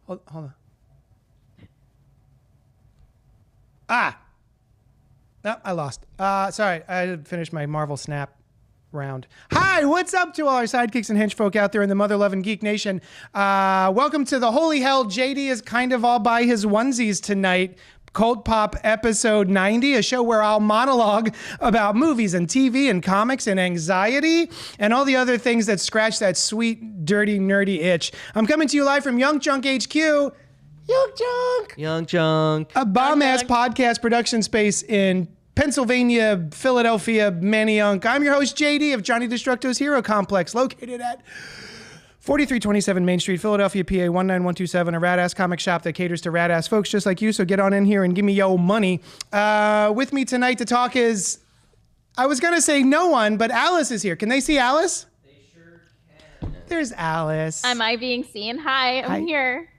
Hold on. No, I lost. Sorry, I had finished my Marvel Snap round. Hi, what's up to all our sidekicks and henchfolk out there in the mother-loving geek nation? Welcome to the holy hell. JD is kind of all by his onesies tonight. Cult Pop episode 90, a show where I'll monologue about movies and TV and comics and anxiety and all the other things that scratch that sweet, dirty, nerdy itch. I'm coming to you live from Young Junk HQ. Young Junk. A bomb-ass podcast production space in Pennsylvania, Philadelphia, Manayunk. I'm your host, JD of Johnny Destructo's Hero Complex, located at 4327 Main Street, Philadelphia, PA 19127, a rad-ass comic shop that caters to rad-ass folks just like you, so get on in here and give me yo money. With me tonight to talk is, I was going to say no one, but Alice is here. Can they see Alice? They sure can. There's Alice. Am I being seen? Hi, I'm here.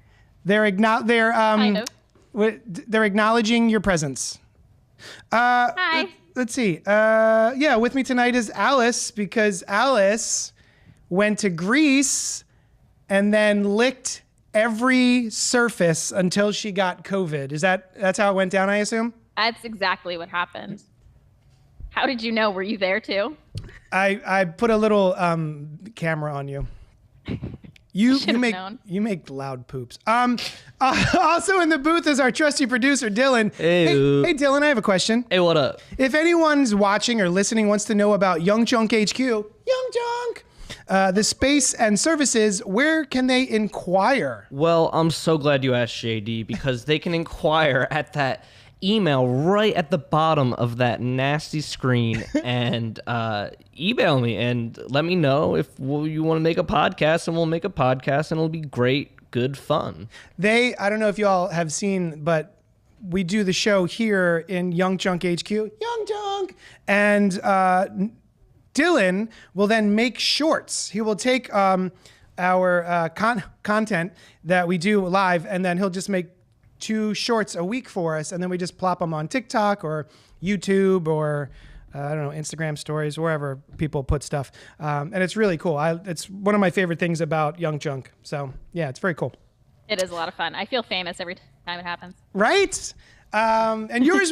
They're Kind of. they're acknowledging your presence. Hi. Let's see. Yeah, with me tonight is Alice, because Alice went to Greece and then licked every surface until she got COVID. That's how it went down, I assume? That's exactly what happened. How did you know? Were you there too? I put a little camera on you. You make loud poops. Also in the booth is our trusty producer, Dylan. Hey, Dylan, I have a question. Hey, what up? If anyone's watching or listening wants to know about Young Junk HQ, the space and services, where can they inquire? Well, I'm so glad you asked, JD, because they can inquire at that email right at the bottom of that nasty screen and email me and let me know if you want to make a podcast, and we'll make a podcast and it'll be great, good fun. I don't know if you all have seen, but we do the show here in Young Junk HQ, Young Junk, and Dylan will then make shorts. He will take our content that we do live, and then he'll just make 2 shorts a week for us, and then we just plop them on TikTok or YouTube or I don't know, Instagram stories, wherever people put stuff. And it's really cool. It's one of my favorite things about Young Junk. So yeah, it's very cool. It is a lot of fun. I feel famous every time it happens. Right? And your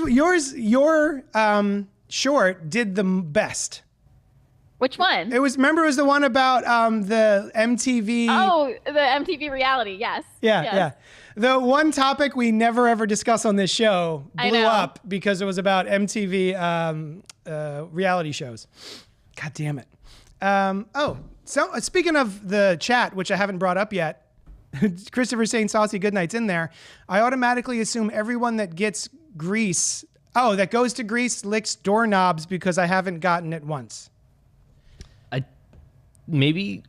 short did the best. Which one? It was the one about the MTV. Oh, the MTV reality. Yes. Yeah. The one topic we never ever discuss on this show blew up because it was about MTV reality shows. God damn it. So speaking of the chat, which I haven't brought up yet, Christopher saying saucy goodnight's in there. I automatically assume everyone that gets Greece, that goes to Greece licks doorknobs because I haven't gotten it once. Maybe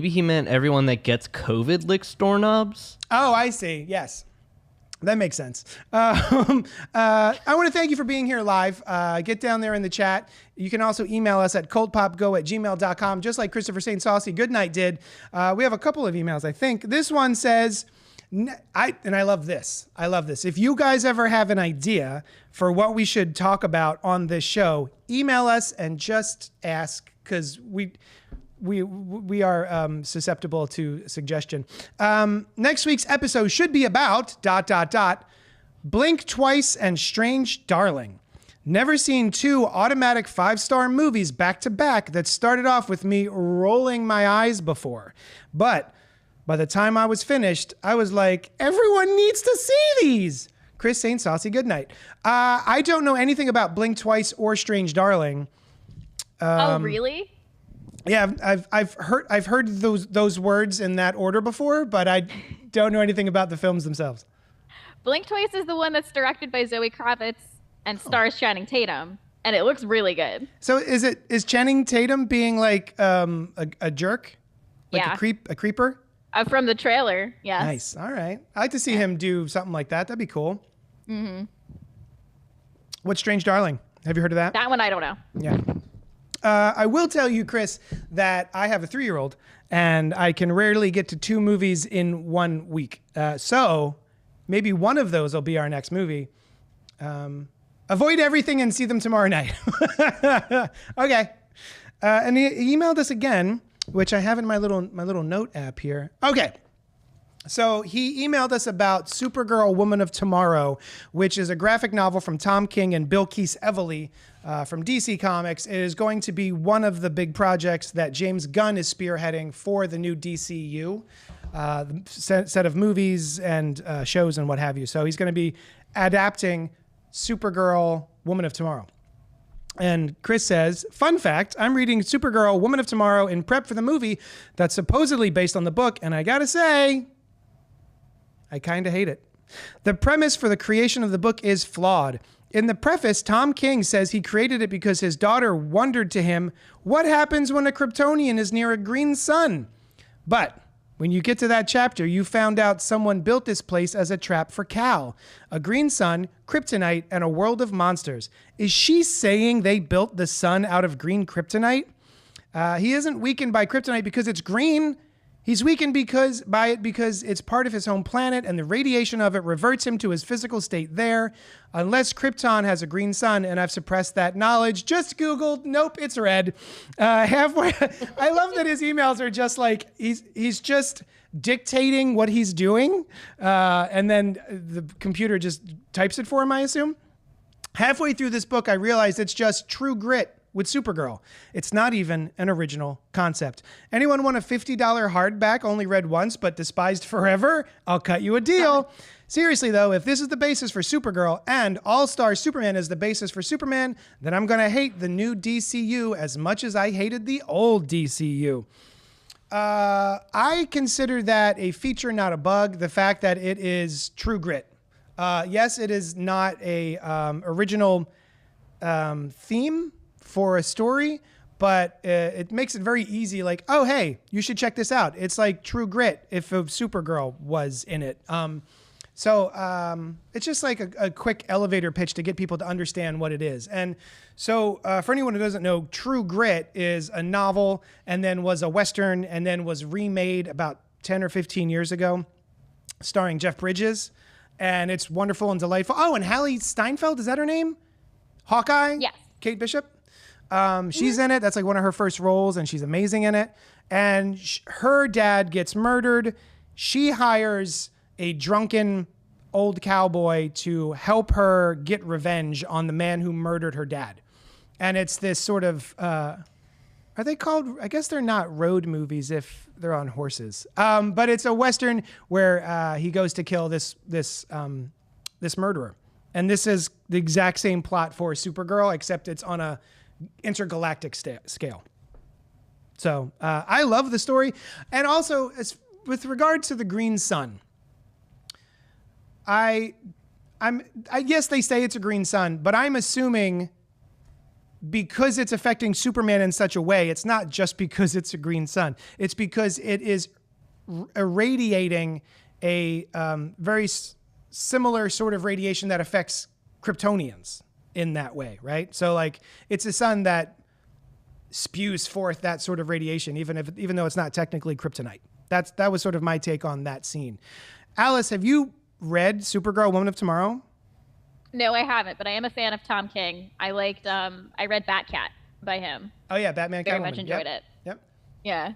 he meant everyone that gets COVID licks doorknobs. Oh, I see. Yes. That makes sense. I want to thank you for being here live. Get down there in the chat. You can also email us at cultpopgo@gmail.com, just like Christopher St. Saucy Goodnight did. We have a couple of emails, I think. This one says, and I love this. If you guys ever have an idea for what we should talk about on this show, email us and just ask, because we are susceptible to suggestion. Next week's episode should be about ... Blink Twice and Strange Darling. Never seen 2 automatic 5-star movies back to back that started off with me rolling my eyes before. But by the time I was finished, I was like, everyone needs to see these. Chris St. Saucy Goodnight. I don't know anything about Blink Twice or Strange Darling. Oh, really? Yeah, I've heard those words in that order before, but I don't know anything about the films themselves. Blink Twice is the one that's directed by Zoe Kravitz and stars Channing Tatum, and it looks really good. So is Channing Tatum being like a jerk? Like yeah. a creeper? From the trailer, yes. Nice. All right. I'd like to see him do something like that. That'd be cool. Mm-hmm. What's Strange Darling? Have you heard of that? That one I don't know. Yeah. I will tell you, Chris, that I have a 3-year-old, and I can rarely get to 2 movies in 1 week. So maybe one of those will be our next movie. Avoid everything and see them tomorrow night. Okay. And he emailed us again, which I have in my little note app here. Okay. So he emailed us about Supergirl Woman of Tomorrow, which is a graphic novel from Tom King and Bilquis Evely from DC Comics. It is going to be one of the big projects that James Gunn is spearheading for the new DCU, set of movies and shows and what have you. So he's going to be adapting Supergirl Woman of Tomorrow. And Chris says, fun fact, I'm reading Supergirl Woman of Tomorrow in prep for the movie that's supposedly based on the book, and I gotta say, I kind of hate it. The premise for the creation of the book is flawed. In the preface, Tom King says he created it because his daughter wondered to him, what happens when a Kryptonian is near a green sun? But when you get to that chapter, you found out someone built this place as a trap for Cal. A green sun, kryptonite, and a world of monsters. Is she saying they built the sun out of green kryptonite? He isn't weakened by kryptonite because it's green. He's weakened because it's part of his home planet and the radiation of it reverts him to his physical state there. Unless Krypton has a green sun, and I've suppressed that knowledge. Just Googled. Nope, it's red. Halfway. I love that his emails are just like he's just dictating what he's doing, and then the computer just types it for him, I assume. Halfway through this book, I realized it's just True Grit with Supergirl. It's not even an original concept. Anyone want a $50 hardback only read once but despised forever? I'll cut you a deal. Seriously though, if this is the basis for Supergirl and All-Star Superman is the basis for Superman, then I'm gonna hate the new DCU as much as I hated the old DCU. I consider that a feature, not a bug. The fact that it is True Grit. Yes, it is not a original theme for a story, but it makes it very easy. Like, oh, hey, you should check this out. It's like True Grit if a Supergirl was in it. So it's just like a quick elevator pitch to get people to understand what it is. And so for anyone who doesn't know, True Grit is a novel and then was a Western and then was remade about 10 or 15 years ago, starring Jeff Bridges. And it's wonderful and delightful. Oh, and Hallie Steinfeld, is that her name? Hawkeye? Yes. Kate Bishop? She's in it. That's like one of her first roles, and she's amazing in it. And her dad gets murdered. She hires a drunken old cowboy to help her get revenge on the man who murdered her dad. And it's this sort of, are they called, I guess they're not road movies if they're on horses. But it's a Western where he goes to kill this murderer. And this is the exact same plot for Supergirl, except it's on a intergalactic scale. So I love the story. And also, with regard to the green sun, I guess they say it's a green sun, but I'm assuming because it's affecting Superman in such a way, it's not just because it's a green sun. It's because it is irradiating a very similar sort of radiation that affects Kryptonians in that way, right? So like it's a sun that spews forth that sort of radiation, even though it's not technically kryptonite. That was sort of my take on that scene. Alice, have you read Supergirl Woman of Tomorrow? No, I haven't, but I am a fan of Tom King. I read Batcat by him. Oh yeah, Batman. Very Catwoman. much enjoyed it. Yep. Yeah.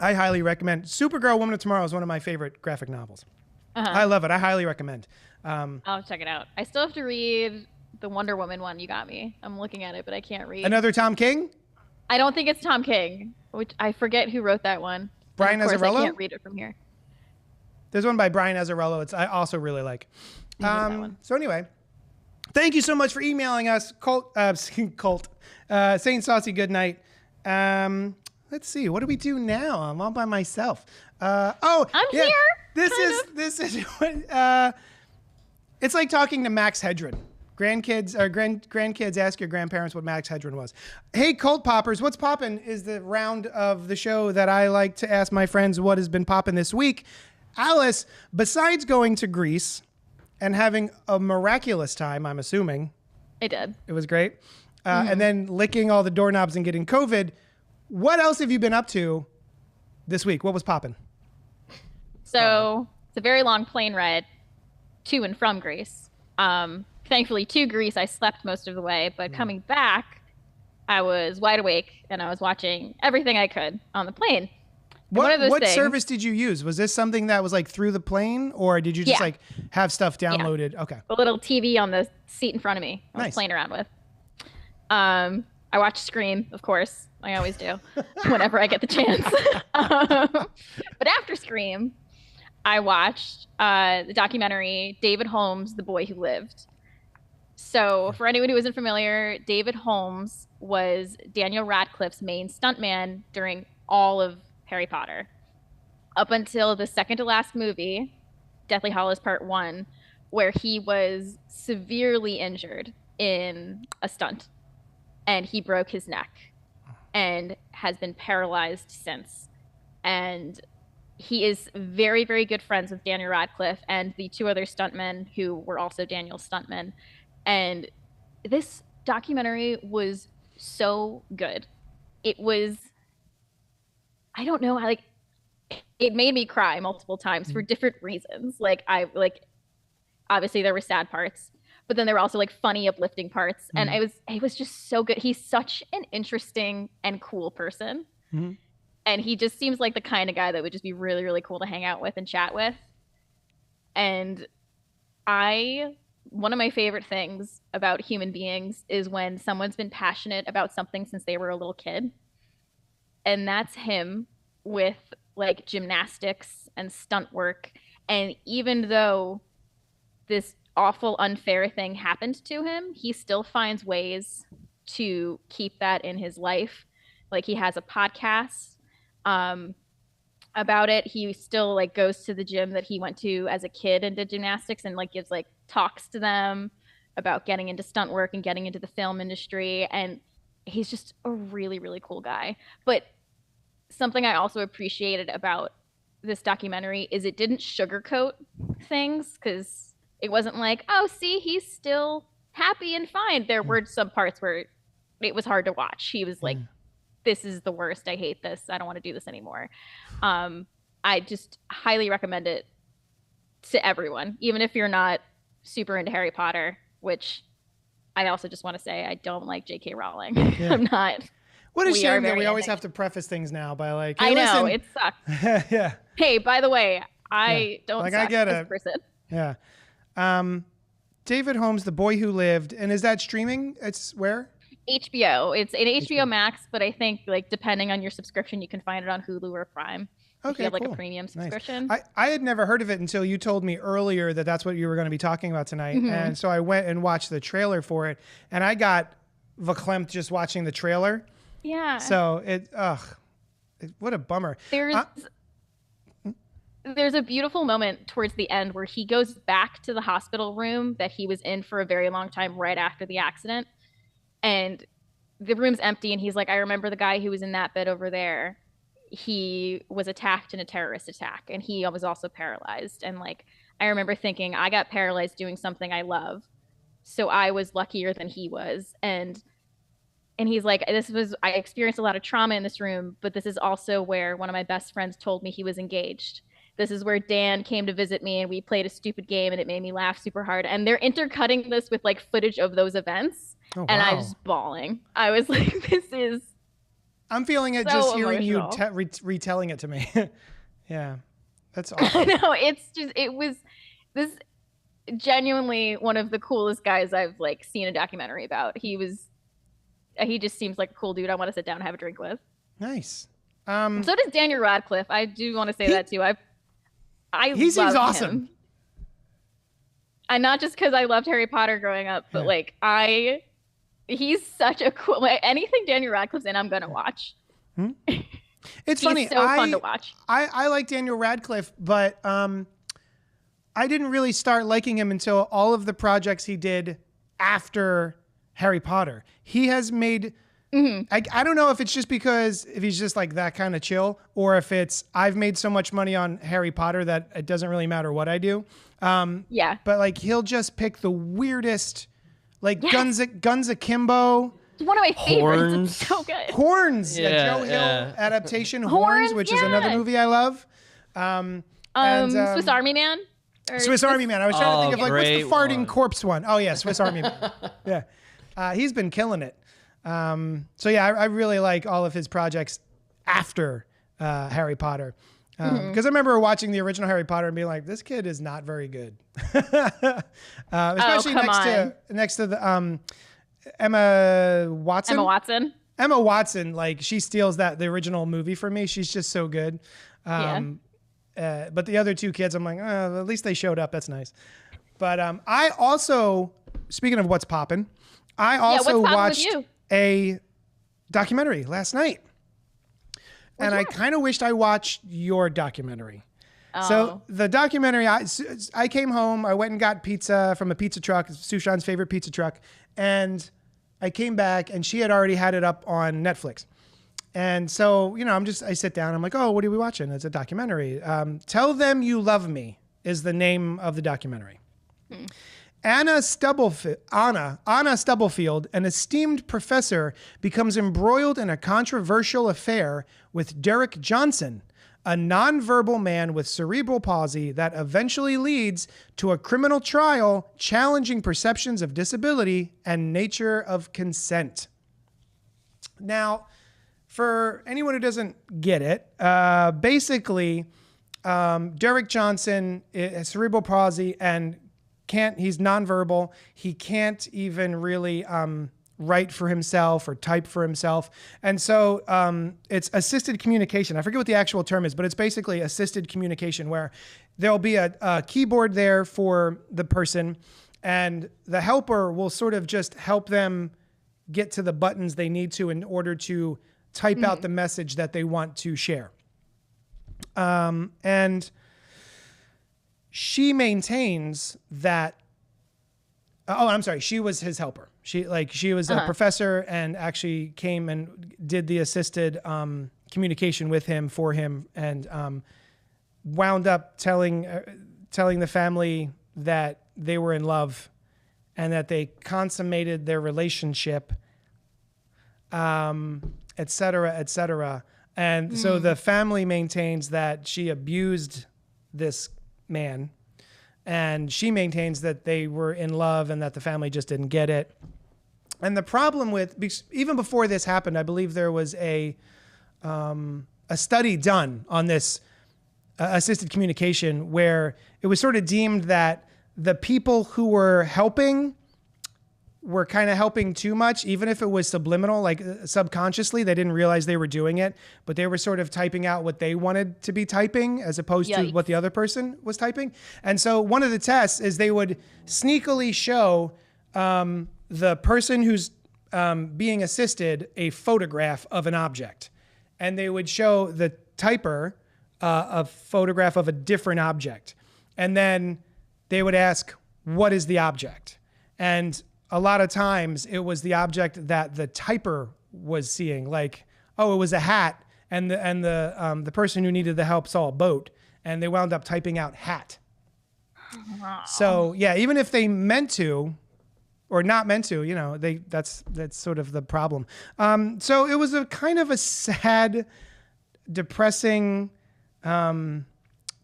I highly recommend. Supergirl Woman of Tomorrow is one of my favorite graphic novels. I love it. I highly recommend. I'll check it out. I still have to read the Wonder Woman one you got me. I'm looking at it, but I can't read. Another Tom King? I don't think it's Tom King, which I forget who wrote that one. Brian Azzarello? Azzarello? I can't read it from here. There's one by Brian Azzarello. I also really like. That one. So anyway, thank you so much for emailing us, Saint Saucy Goodnight. Let's see, what do we do now? I'm all by myself. I'm here. This is it's like talking to Max Headroom. Grandkids ask your grandparents what Max Headroom was. Hey, Cult Poppers, what's poppin' is the round of the show that I like to ask my friends what has been poppin' this week. Alice, besides going to Greece and having a miraculous time, I'm assuming. I did. It was great. And then licking all the doorknobs and getting COVID. What else have you been up to this week? What was poppin'? So it's a very long plane ride to and from Greece. Thankfully, to Greece, I slept most of the way, but coming back, I was wide awake and I was watching everything I could on the plane. One of those What things. service did you use? Was this something that was like through the plane, or did you just Yeah. like have stuff downloaded? Yeah. Okay. A little TV on the seat in front of me. I was Nice. playing around with. I watched Scream, of course. I always do, whenever I get the chance. But after Scream, I watched the documentary David Holmes, The Boy Who Lived. So, for anyone who isn't familiar, David Holmes was Daniel Radcliffe's main stuntman during all of Harry Potter, up until the second to last movie, Deathly Hallows Part 1, where he was severely injured in a stunt and he broke his neck and has been paralyzed since. And he is very, very good friends with Daniel Radcliffe and the two other stuntmen who were also Daniel's stuntmen. And this documentary was so good. It was, I don't know, it made me cry multiple times for different reasons. Obviously there were sad parts, but then there were also like funny, uplifting parts. And it was just so good. He's such an interesting and cool person. Mm-hmm. And he just seems like the kind of guy that would just be really, really cool to hang out with and chat with. And one of my favorite things about human beings is when someone's been passionate about something since they were a little kid. And that's him with like gymnastics and stunt work. And even though this awful, unfair thing happened to him, he still finds ways to keep that in his life. Like he has a podcast about it. He still like goes to the gym that he went to as a kid and did gymnastics and like gives like talks to them about getting into stunt work and getting into the film industry. And he's just a really, really cool guy. But something I also appreciated about this documentary is it didn't sugarcoat things, because it wasn't like, oh, see, he's still happy and fine. There were some parts where it was hard to watch. He was like, this is the worst. I hate this. I don't want to do this anymore. I just highly recommend it to everyone, even if you're not super into Harry Potter, which I also just want to say I don't like J.K. Rowling. Yeah. I'm not. What a shame that we always have to preface things now by like, hey, I know, listen. it sucks. Yeah. Hey, by the way, I don't like, suck I get as a person. Yeah. David Holmes, The Boy Who Lived. And is that streaming? It's where? HBO. It's in HBO Max, but I think like depending on your subscription, you can find it on Hulu or Prime. Okay, if you have like a premium subscription. Nice. I had never heard of it until you told me earlier that that's what you were going to be talking about tonight. Mm-hmm. And so I went and watched the trailer for it, and I got verklempt just watching the trailer. Yeah. So what a bummer. There's a beautiful moment towards the end where he goes back to the hospital room that he was in for a very long time right after the accident. And the room's empty, and he's like, I remember the guy who was in that bed over there. He was attacked in a terrorist attack, and he was also paralyzed. And like, I remember thinking, I got paralyzed doing something I love, so I was luckier than he was. And he's like, I experienced a lot of trauma in this room, but this is also where one of my best friends told me he was engaged. This is where Dan came to visit me, and we played a stupid game, and it made me laugh super hard. And they're intercutting this with like footage of those events. Oh, wow. And I was bawling. I was like, this is I'm feeling it so just hearing emotional. You retelling it to me. Yeah, that's awesome. No, it was this genuinely one of the coolest guys I've like seen a documentary about. He just seems like a cool dude I want to sit down and have a drink with. Nice. So does Daniel Radcliffe. I do want to say that too. He seems awesome. Him. And not just because I loved Harry Potter growing up, but like he's such a cool. Like, anything Daniel Radcliffe's in, I'm gonna watch. It's funny. So fun to watch. I like Daniel Radcliffe, but I didn't really start liking him until all of the projects he did after Harry Potter. He has made. Mm-hmm. I don't know if it's just because if he's just like that kind of chill, or if it's I've made so much money on Harry Potter that it doesn't really matter what I do. Yeah. But like he'll just pick the weirdest, like Guns Akimbo. It's one of my favorites. It's so good. Horns, the Joe Hill adaptation, Horns, which is another movie I love. Swiss Army Man. Swiss Army Man. I was trying to think of like what's the farting corpse one? Oh yeah, Swiss Army Man. Yeah, he's been killing it. So yeah, I really like all of his projects after Harry Potter. Because I remember watching the original Harry Potter and being like, this kid is not very good. Especially next to the Emma Watson. Emma Watson, like she steals the original movie for me. She's just so good. But the other two kids, I'm like, at least they showed up. That's nice. But I also, speaking of what's popping, I also watched a documentary last night. And I kind of wished I watched your documentary. Oh. So the documentary, I came home, I went and got pizza from a pizza truck, Sushan's favorite pizza truck. And I came back and she had already had it up on Netflix. And so, I sit down, I'm like, oh, what are we watching? It's a documentary. Tell Them You Love Me is the name of the documentary. Anna Stubblefield, an esteemed professor, becomes embroiled in a controversial affair with Derek Johnson, a nonverbal man with cerebral palsy that eventually leads to a criminal trial challenging perceptions of disability and nature of consent. Now, for anyone who doesn't get it, basically, Derek Johnson has cerebral palsy and he's nonverbal. He can't even really write for himself or type for himself. And so it's assisted communication. I forget what the actual term is, but it's basically assisted communication where there'll be a keyboard there for the person and the helper will sort of just help them get to the buttons they need to in order to type out the message that they want to share. And she maintains that, she was his helper. She was a professor and actually came and did the assisted communication with him for him and wound up telling the family that they were in love and that they consummated their relationship, et cetera, et cetera. And so the family maintains that she abused this man, and she maintains that they were in love and that the family just didn't get it. And the problem even before this happened, I believe there was a study done on this assisted communication where it was sort of deemed that the people who were helping were kind of helping too much, even if it was subliminal, like subconsciously, they didn't realize they were doing it, but they were sort of typing out what they wanted to be typing as opposed to what the other person was typing. And so one of the tests is they would sneakily show the person who's being assisted a photograph of an object. And they would show the typer a photograph of a different object. And then they would ask, what is the object? And a lot of times it was the object that the typer was seeing, like, oh, it was a hat, and the person who needed the help saw a boat, and they wound up typing out hat. Wow. So yeah, even if they meant to, or not meant to, that's sort of the problem. So it was a kind of a sad, depressing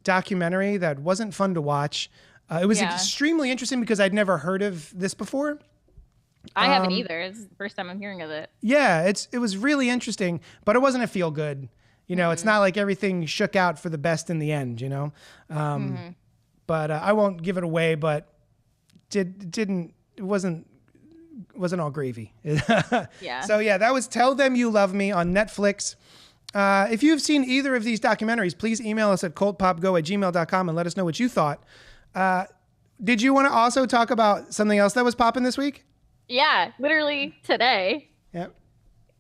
documentary that wasn't fun to watch. It was extremely interesting because I'd never heard of this before. I haven't either. It's the first time I'm hearing of it. Yeah, it was really interesting, but it wasn't a feel good. It's not like everything shook out for the best in the end. But I won't give it away. But it wasn't all gravy. Yeah. So yeah, that was Tell Them You Love Me on Netflix. If you've seen either of these documentaries, please email us at cultpopgo@gmail.com and let us know what you thought. Did you want to also talk about something else that was popping this week? Yeah, literally today. Yep.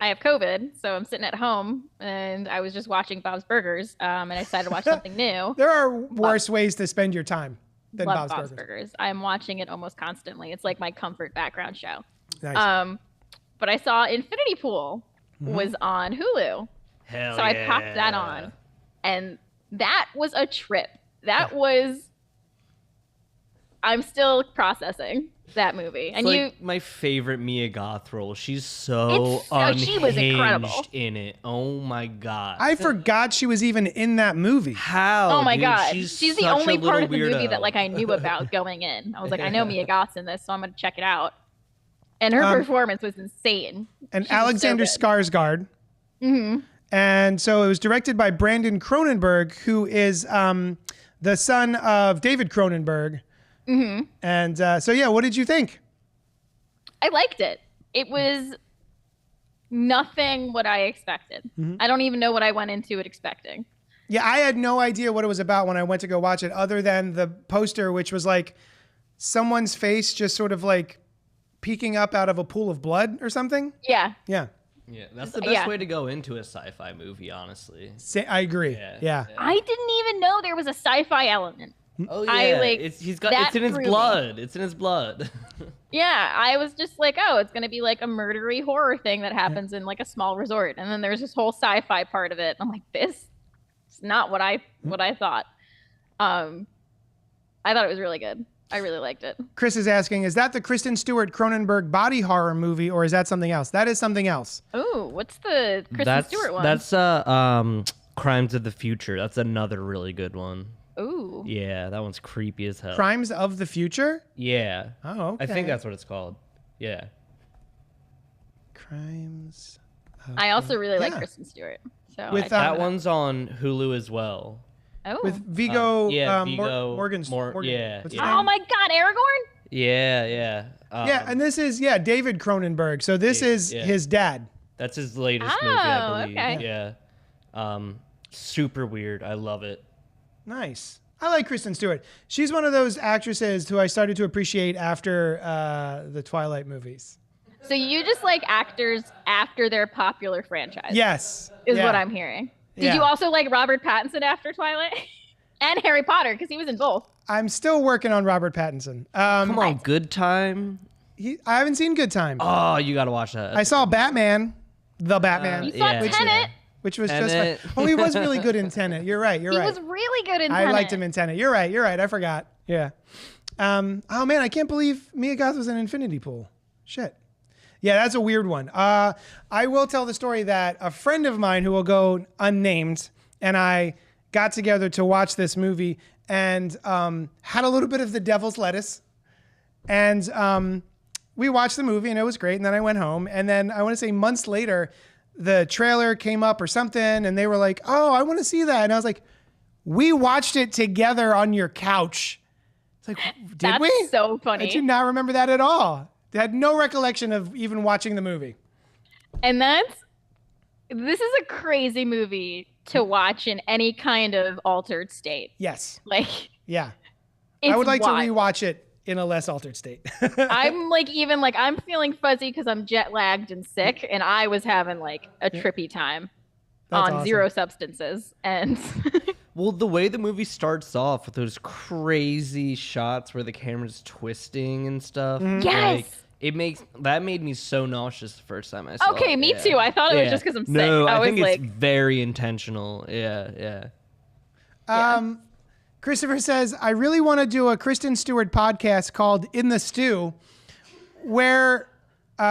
I have COVID, so I'm sitting at home, and I was just watching Bob's Burgers, and I decided to watch something new. There are worse ways to spend your time than Bob's Burgers. I'm watching it almost constantly. It's like my comfort background show. Nice. But I saw Infinity Pool was on Hulu. Hell so I popped that on, and that was a trip. I'm still processing that movie. And it's my favorite Mia Goth role. She's so unhinged she was incredible in it. Oh my god. I forgot she was even in that movie. How? Oh my god. She's the only part of the weirdo. movie that I knew about going in. I was like, I know Mia Goth's in this, so I'm gonna check it out. And her performance was insane. And Alexander Skarsgård And so it was directed by Brandon Cronenberg, who is the son of David Cronenberg. Mm-hmm. And so, yeah, what did you think? I liked it. It was nothing what I expected. Mm-hmm. I don't even know what I went into it expecting. Yeah, I had no idea what it was about when I went to go watch it, other than the poster, which was like someone's face just sort of like peeking up out of a pool of blood or something. Yeah. Yeah. Yeah, that's the best way to go into a sci-fi movie, honestly. I agree. Yeah. I didn't even know there was a sci-fi element. Oh yeah, it's in his blood. It's in his blood. Yeah, I was just like, oh, it's gonna be like a murdery horror thing that happens in like a small resort, and then there's this whole sci-fi part of it. I'm like, this is not what I thought. I thought it was really good. I really liked it. Chris is asking, is that the Kristen Stewart Cronenberg body horror movie, or is that something else? That is something else. Oh, what's the Kristen Stewart one? That's Crimes of the Future. That's another really good one. Ooh. Yeah, that one's creepy as hell. Crimes of the Future? Yeah. Oh, okay. I think that's what it's called. Yeah. Crimes. I also really like Kristen Stewart. So that one's on Hulu as well. Oh. With Viggo, Viggo Morgan. Yeah. Oh my God, Aragorn? Yeah. Yeah, and this is David Cronenberg. So this is his dad. That's his latest movie, I believe. Okay. Yeah. Super weird. I love it. Nice. I like Kristen Stewart. She's one of those actresses who I started to appreciate after the Twilight movies. So you just like actors after their popular franchise? Yes. Is what I'm hearing. Did you also like Robert Pattinson after Twilight? And Harry Potter, because he was in both. I'm still working on Robert Pattinson. Come on, Good Time? I haven't seen Good Time. Oh, you got to watch that. I saw Batman, The Batman. You saw Tenet. Which was just fine. Oh, he was really good in Tenet. You're right. He was really good in Tenet. I liked him in Tenet. You're right. I forgot. Yeah. Oh, man, I can't believe Mia Goth was in Infinity Pool. Shit. Yeah, that's a weird one. I will tell the story that a friend of mine who will go unnamed and I got together to watch this movie and had a little bit of the devil's lettuce. And we watched the movie and it was great. And then I went home. And then I want to say months later, the trailer came up or something and they were like, oh, I want to see that. And I was like, we watched it together on your couch. It's like, did we? That's so funny. I do not remember that at all. I had no recollection of even watching the movie. And this is a crazy movie to watch in any kind of altered state. Yes. Like, yeah. I would like to rewatch it in a less altered state. I'm I'm feeling fuzzy because I'm jet lagged and sick, and I was having like a trippy time. That's on awesome. Zero substances. And well, the way the movie starts off with those crazy shots where the camera's twisting and stuff. Mm-hmm. Yes. That made me so nauseous the first time I saw it. Okay, me too. I thought it was just because I'm sick. No, I think it's very intentional. Yeah. Christopher says, I really want to do a Kristen Stewart podcast called In the Stew, where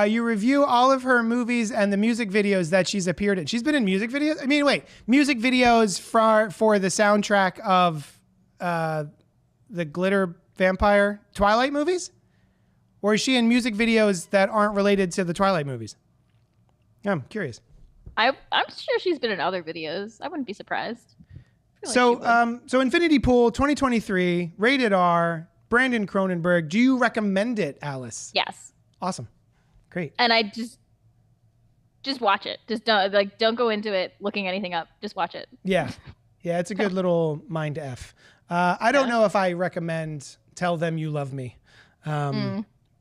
you review all of her movies and the music videos that she's appeared in. She's been in music videos? Music videos for the soundtrack of the Glitter Vampire Twilight movies? Or is she in music videos that aren't related to the Twilight movies? I'm curious. I'm sure she's been in other videos. I wouldn't be surprised. So Infinity Pool 2023, rated R, Brandon Cronenberg. Do you recommend it, Alice? Yes. Awesome. Great. And I just watch it. Just don't go into it looking anything up. Just watch it. Yeah. Yeah, it's a good little mind F. I don't know if I recommend Tell Them You Love Me.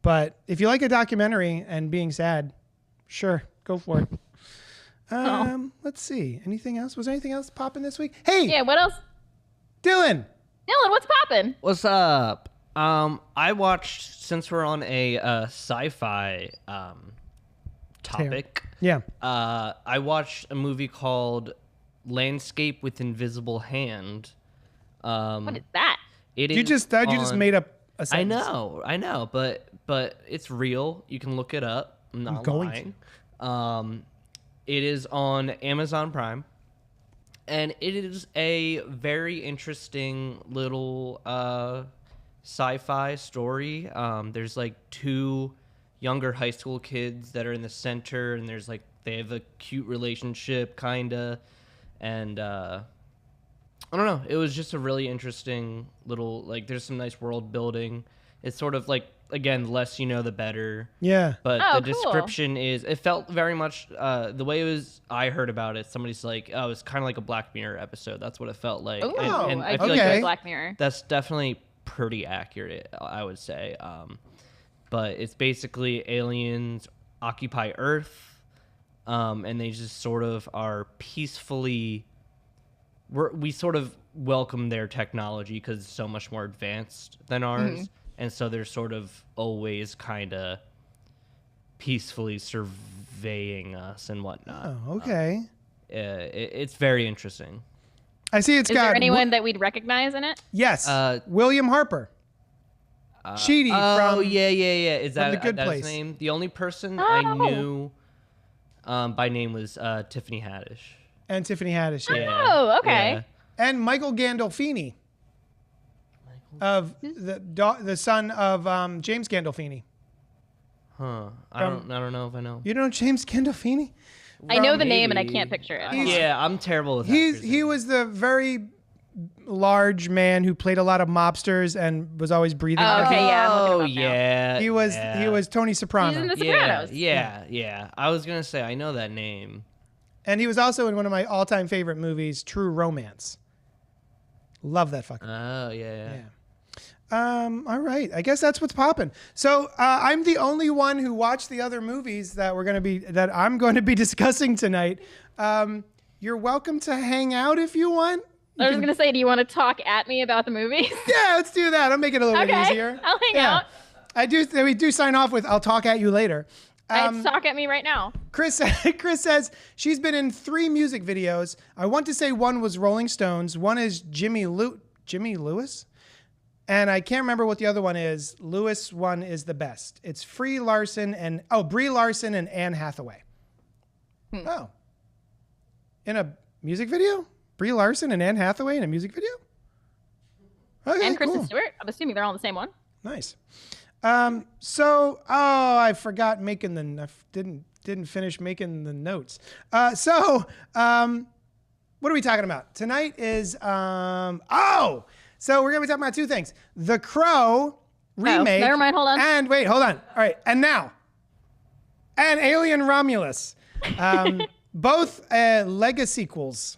But if you like a documentary and being sad, sure, go for it. Let's see. Anything else? Was there anything else popping this week? Hey! Yeah, what else? Dylan, what's popping? What's up? I watched, since we're on a sci-fi topic. Yeah. I watched a movie called Landscape with Invisible Hand. What is that? You just made up a sentence. I know, but it's real. You can look it up. I'm not lying. It is on Amazon Prime, and it is a very interesting little sci-fi story. There's like two younger high school kids that are in the center, and there's like they have a cute relationship, kinda, and I don't know. It was just a really interesting little, like, there's some nice world building. It's sort of like, again, the less you know, the better. Yeah. But Oh, the cool. description it felt very much, the way it was, I heard about it, somebody's like, oh, it's kind of like a Black Mirror episode. That's what it felt like. Ooh, And I feel do like okay. like Black Mirror. that's definitely pretty accurate, I would say. But it's basically aliens occupy Earth, and they just sort of are peacefully... We sort of welcome their technology because it's so much more advanced than ours. And so they're sort of always kind of peacefully surveying us and whatnot. Oh, okay. It's very interesting. I see it's Is got... there anyone that we'd recognize in it? Yes. William Harper. Chidi Oh, from... yeah. Is that The Good that's Place. his name? The only person Oh. I knew by name was Tiffany Haddish. And Tiffany Haddish. Yeah. Oh, okay. Yeah. And Michael Gandolfini. Of the son of James Gandolfini. Huh. I don't know if I know. You know James Gandolfini? I know the name and I Maybe. can't picture it. Yeah, I'm terrible with He actors' names. was the very large man who played a lot of mobsters and was always breathing. Oh, okay, yeah, I'm looking Oh, him up now. yeah. He was Tony Soprano. He's in The Yeah, Sopranos. yeah. I was gonna say I know that name. And he was also in one of my all-time favorite movies, True Romance. Love that fucking movie. Oh, yeah. Yeah. All right. I guess that's what's popping. So I'm the only one who watched the other movies that I'm going to be discussing tonight. You're welcome to hang out if you want. I was going to say, do you want to talk at me about the movies? Yeah, let's do that. I'll make it a little bit Okay, easier. I'll hang out. We do sign off with "I'll talk at you later." Talk at me right now. Chris says she's been in 3 music videos. I want to say one was Rolling Stones, one is Jimmy Lewis, and I can't remember what the other one is. Lewis one is the best. It's Brie Larson and Anne Hathaway. Oh, in a music video, Brie Larson and Anne Hathaway in a music video. Okay, And Kristen cool. Stewart. I'm assuming they're all in the same one. Nice. I forgot didn't finish making the notes. So what are we talking about? Tonight is, so we're going to be talking about 2 things. The Crow remake. never mind, hold on. And wait, hold on. All right. And Alien Romulus. Both Lego sequels.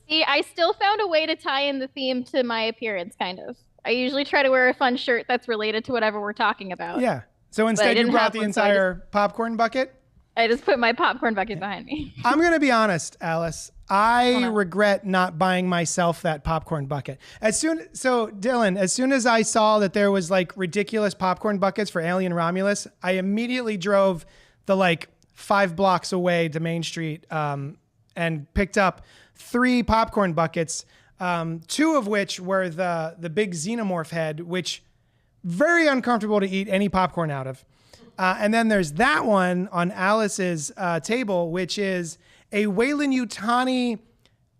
See, I still found a way to tie in the theme to my appearance, kind of. I usually try to wear a fun shirt that's related to whatever we're talking about. Yeah. So instead you didn't brought have the one, so I entire popcorn bucket. I just put my popcorn bucket behind me. I'm going to be honest, Alice. I regret not buying myself that popcorn bucket. Dylan, as soon as I saw that there was like ridiculous popcorn buckets for Alien Romulus, I immediately drove the 5 blocks away to Main Street and picked up 3 popcorn buckets, 2 of which were the big xenomorph head, which very uncomfortable to eat any popcorn out of. And then there's that one on Alice's table, which is a Weyland-Yutani,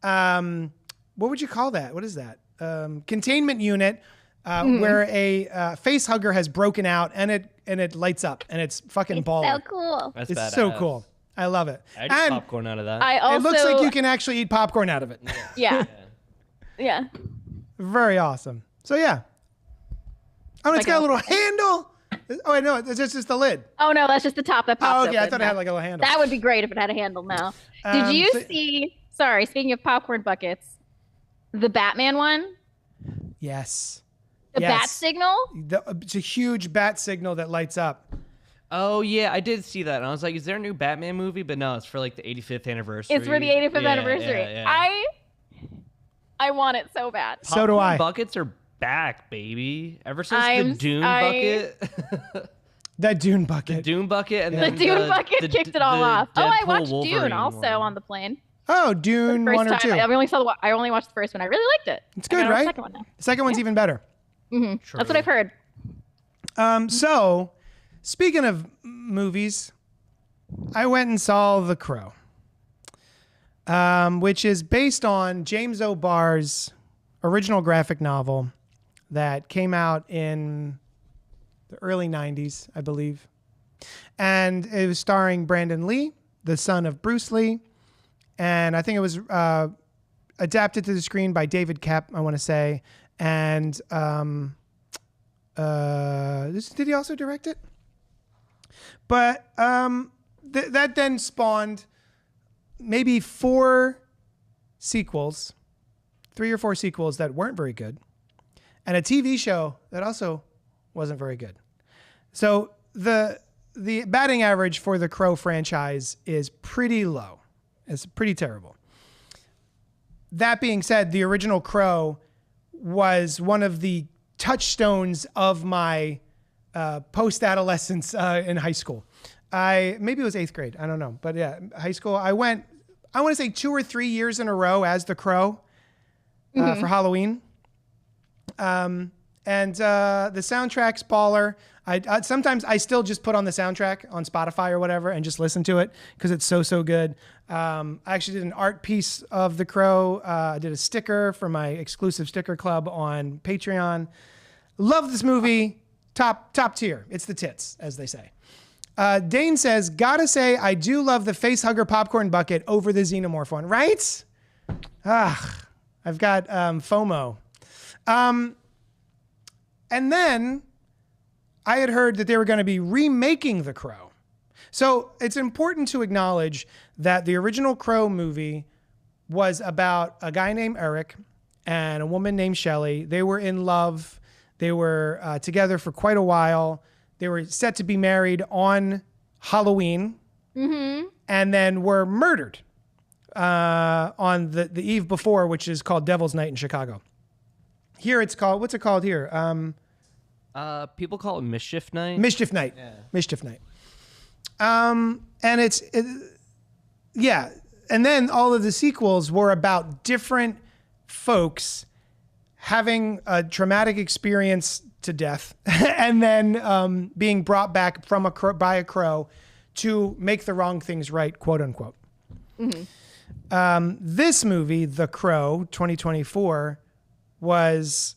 what would you call that? What is that? Containment unit where a face hugger has broken out and it lights up and it's fucking baller. So cool. That's It's badass. so cool. I love it. I eat And popcorn out of that. it looks like you can actually eat popcorn out of it. Yeah. Yeah. Very awesome. So yeah. Oh, it's got a little handle. Oh, wait, no, it's just the lid. Oh, no, that's just the top that pops Oh, okay. I open. thought it had like a little handle. That would be great if it had a handle now. Did you so- see, sorry, speaking of popcorn buckets, the Batman one? Yes. The Yes. bat signal? It's a huge bat signal that lights up. Oh, yeah, I did see that. And I was like, is there a new Batman movie? But no, it's for the 85th anniversary. It's for the 85th Yeah, anniversary. yeah. I want it so bad. So do I. Buckets are back, baby. Ever since the Dune bucket. That Dune bucket. Dune bucket and The then Dune bucket kicked it all off. Oh, I Deadpool watched Dune Wolverine also one. on the plane. Oh, Dune First 1 or 2. time. I only watched the first one. I really liked it. It's I good, gotta watch right? The second one now. The second one's even better. That's what I've heard. So, speaking of movies, I went and saw The Crow, which is based on James O'Barr's original graphic novel that came out in the early 90s, I believe. And it was starring Brandon Lee, the son of Bruce Lee. And I think it was adapted to the screen by David Koepp, I want to say. And did he also direct it? But that then spawned maybe 3 or 4 sequels that weren't very good, and a TV show that also wasn't very good. So the batting average for the Crow franchise is pretty low. It's pretty terrible. That being said, the original Crow was one of the touchstones of my post-adolescence in high school. Maybe it was 8th grade. I don't know. But yeah, high school. I want to say 2 or 3 years in a row as the Crow for Halloween. And the soundtrack's baller. Sometimes I still just put on the soundtrack on Spotify or whatever and just listen to it because it's so good. I actually did an art piece of The Crow. I did a sticker for my exclusive sticker club on Patreon. Love this movie. Top tier. It's the tits, as they say. Dane says, gotta say, I do love the face hugger popcorn bucket over the Xenomorph one, right? I've got FOMO. And then I had heard that they were going to be remaking The Crow. So it's important to acknowledge that the original Crow movie was about a guy named Eric and a woman named Shelley. They were in love. They were together for quite a while. They were set to be married on Halloween, and then were murdered on the eve before, which is called Devil's Night in Chicago. Here it's called, what's it called here? People call it Mischief Night. Mischief Night. Yeah. Mischief Night. And yeah. And then all of the sequels were about different folks having a traumatic experience to death and then being brought back by a crow to make the wrong things right, quote unquote. This movie, The Crow 2024, was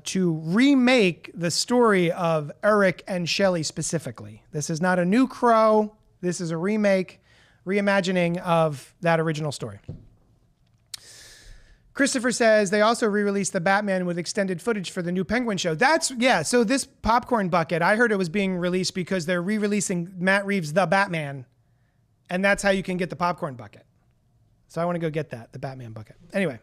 to remake the story of Eric and Shelley specifically. This is not a new Crow. This is a reimagining of that original story. Christopher says they also re-released the Batman with extended footage for the new Penguin show. So this popcorn bucket, I heard it was being released because they're re-releasing Matt Reeves' The Batman, and that's how you can get the popcorn bucket. So I want to go get the Batman bucket. Anyway.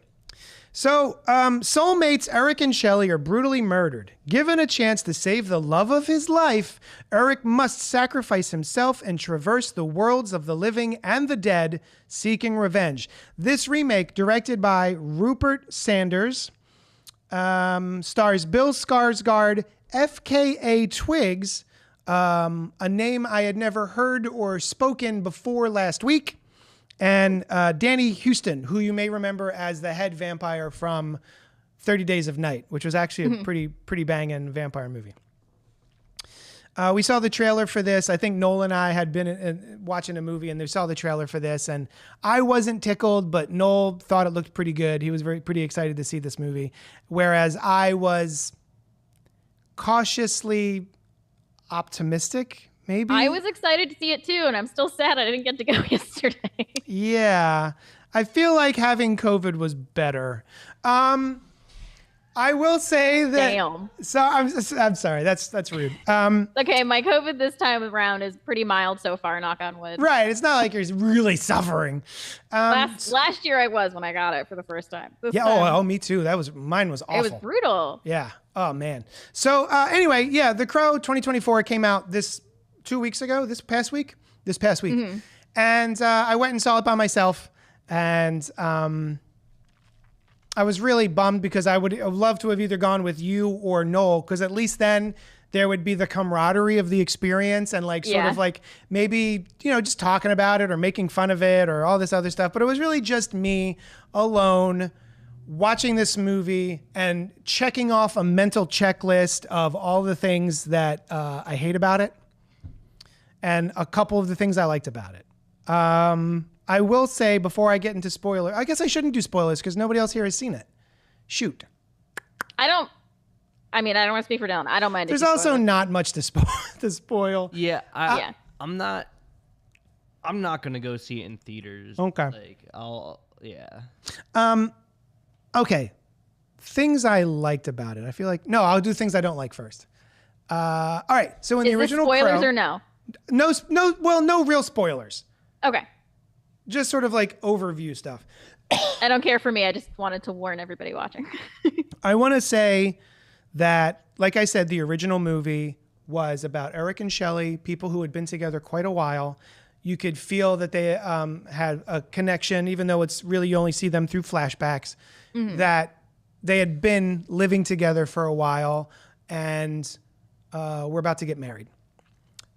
So, soulmates Eric and Shelley are brutally murdered. Given a chance to save the love of his life, Eric must sacrifice himself and traverse the worlds of the living and the dead, seeking revenge. This remake, directed by Rupert Sanders, stars Bill Skarsgård, FKA Twigs, a name I had never heard or spoken before last week, and Danny Huston, who you may remember as the head vampire from 30 Days of Night, which was actually a pretty banging vampire movie. We saw the trailer for this. I think Noel and I had been watching a movie and they saw the trailer for this, and I wasn't tickled, but Noel thought it looked pretty good. He was pretty excited to see this movie, whereas I was cautiously optimistic. Maybe. I was excited to see it too, and I'm still sad I didn't get to go yesterday. Yeah. I feel like having COVID was better. I will say that. Damn. So I'm sorry. That's rude. Okay, my COVID this time around is pretty mild so far, knock on wood. Right. It's not like you're really suffering. Last year I was when I got it for the first time. Oh, me too. Mine was awful. It was brutal. Yeah. Oh man. So anyway, yeah, The Crow 2024 came out this past week. And I went and saw it by myself, and I was really bummed because I would have loved to have either gone with you or Noel, because at least then there would be the camaraderie of the experience and sort of maybe, just talking about it or making fun of it or all this other stuff. But it was really just me alone watching this movie and checking off a mental checklist of all the things that I hate about it and a couple of the things I liked about it. I will say before I get into spoiler, I guess I shouldn't do spoilers because nobody else here has seen it. Shoot. I don't want to speak for Dylan. I don't mind. There's also not much to spoil. Yeah, I'm not. I'm not gonna go see it in theaters. Okay. Yeah. Okay. Things I liked about it. I feel like I'll do things I don't like first. All right. So in the original spoilers Crow, or no? No real spoilers. Okay. Just sort of like overview stuff. I don't care for me. I just wanted to warn everybody watching. I want to say that, like I said, the original movie was about Eric and Shelley, people who had been together quite a while. You could feel that they had a connection, even though it's really you only see them through flashbacks, that they had been living together for a while and were about to get married.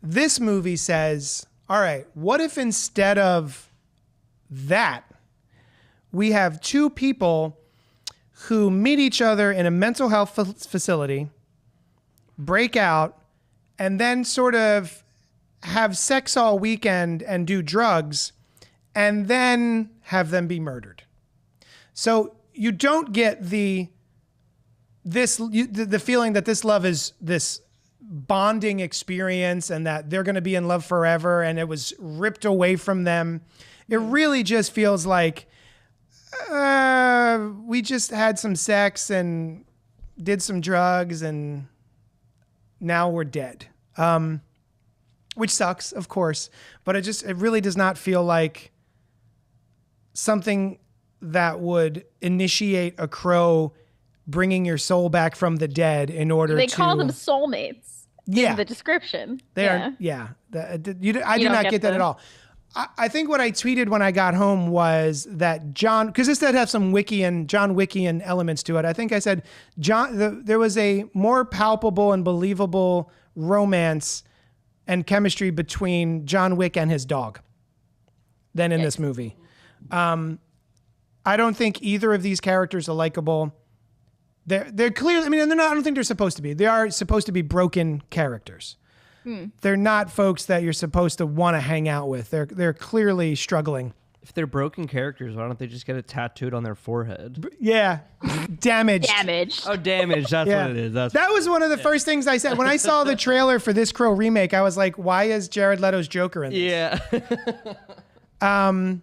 This movie says, all right, what if instead of that, we have two people who meet each other in a mental health facility, break out, and then sort of have sex all weekend and do drugs, and then have them be murdered. So you don't get the feeling that this love is this bonding experience and that they're going to be in love forever and it was ripped away from them. It really just feels like we just had some sex and did some drugs and now we're dead. Which sucks, of course, but it really does not feel like something that would initiate a crow bringing your soul back from the dead in order They to... call them soulmates in the description. They are, yeah. I do not get that at all. I think what I tweeted when I got home was that John, because this did have some John Wickian elements to it. I think I said, there was a more palpable and believable romance and chemistry between John Wick and his dog than in this movie. I don't think either of these characters are likable. They're clearly, I mean, they're not, I don't think they're supposed to be. They are supposed to be broken characters. They're not folks that you're supposed to want to hang out with. They're clearly struggling. If they're broken characters, why don't they just get it tattooed on their forehead? Yeah. Damaged. Damaged. Damaged. That's what it is. That was one of the first things I said. When I saw the trailer for this Crow remake, I was like, why is Jared Leto's Joker in this? Yeah.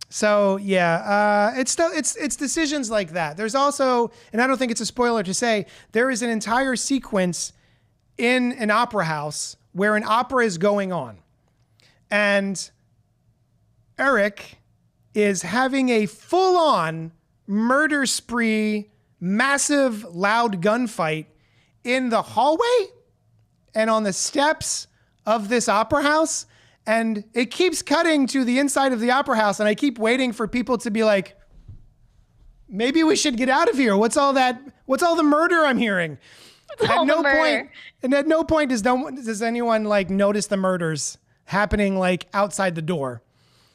So yeah, it's decisions like that. There's also, and I don't think it's a spoiler to say, there is an entire sequence in an opera house where an opera is going on. And Eric is having a full-on murder spree, massive, loud gunfight in the hallway and on the steps of this opera house. And it keeps cutting to the inside of the opera house. And I keep waiting for people to be like, maybe we should get out of here. What's all the murder I'm hearing? At no point does anyone like notice the murders happening like outside the door.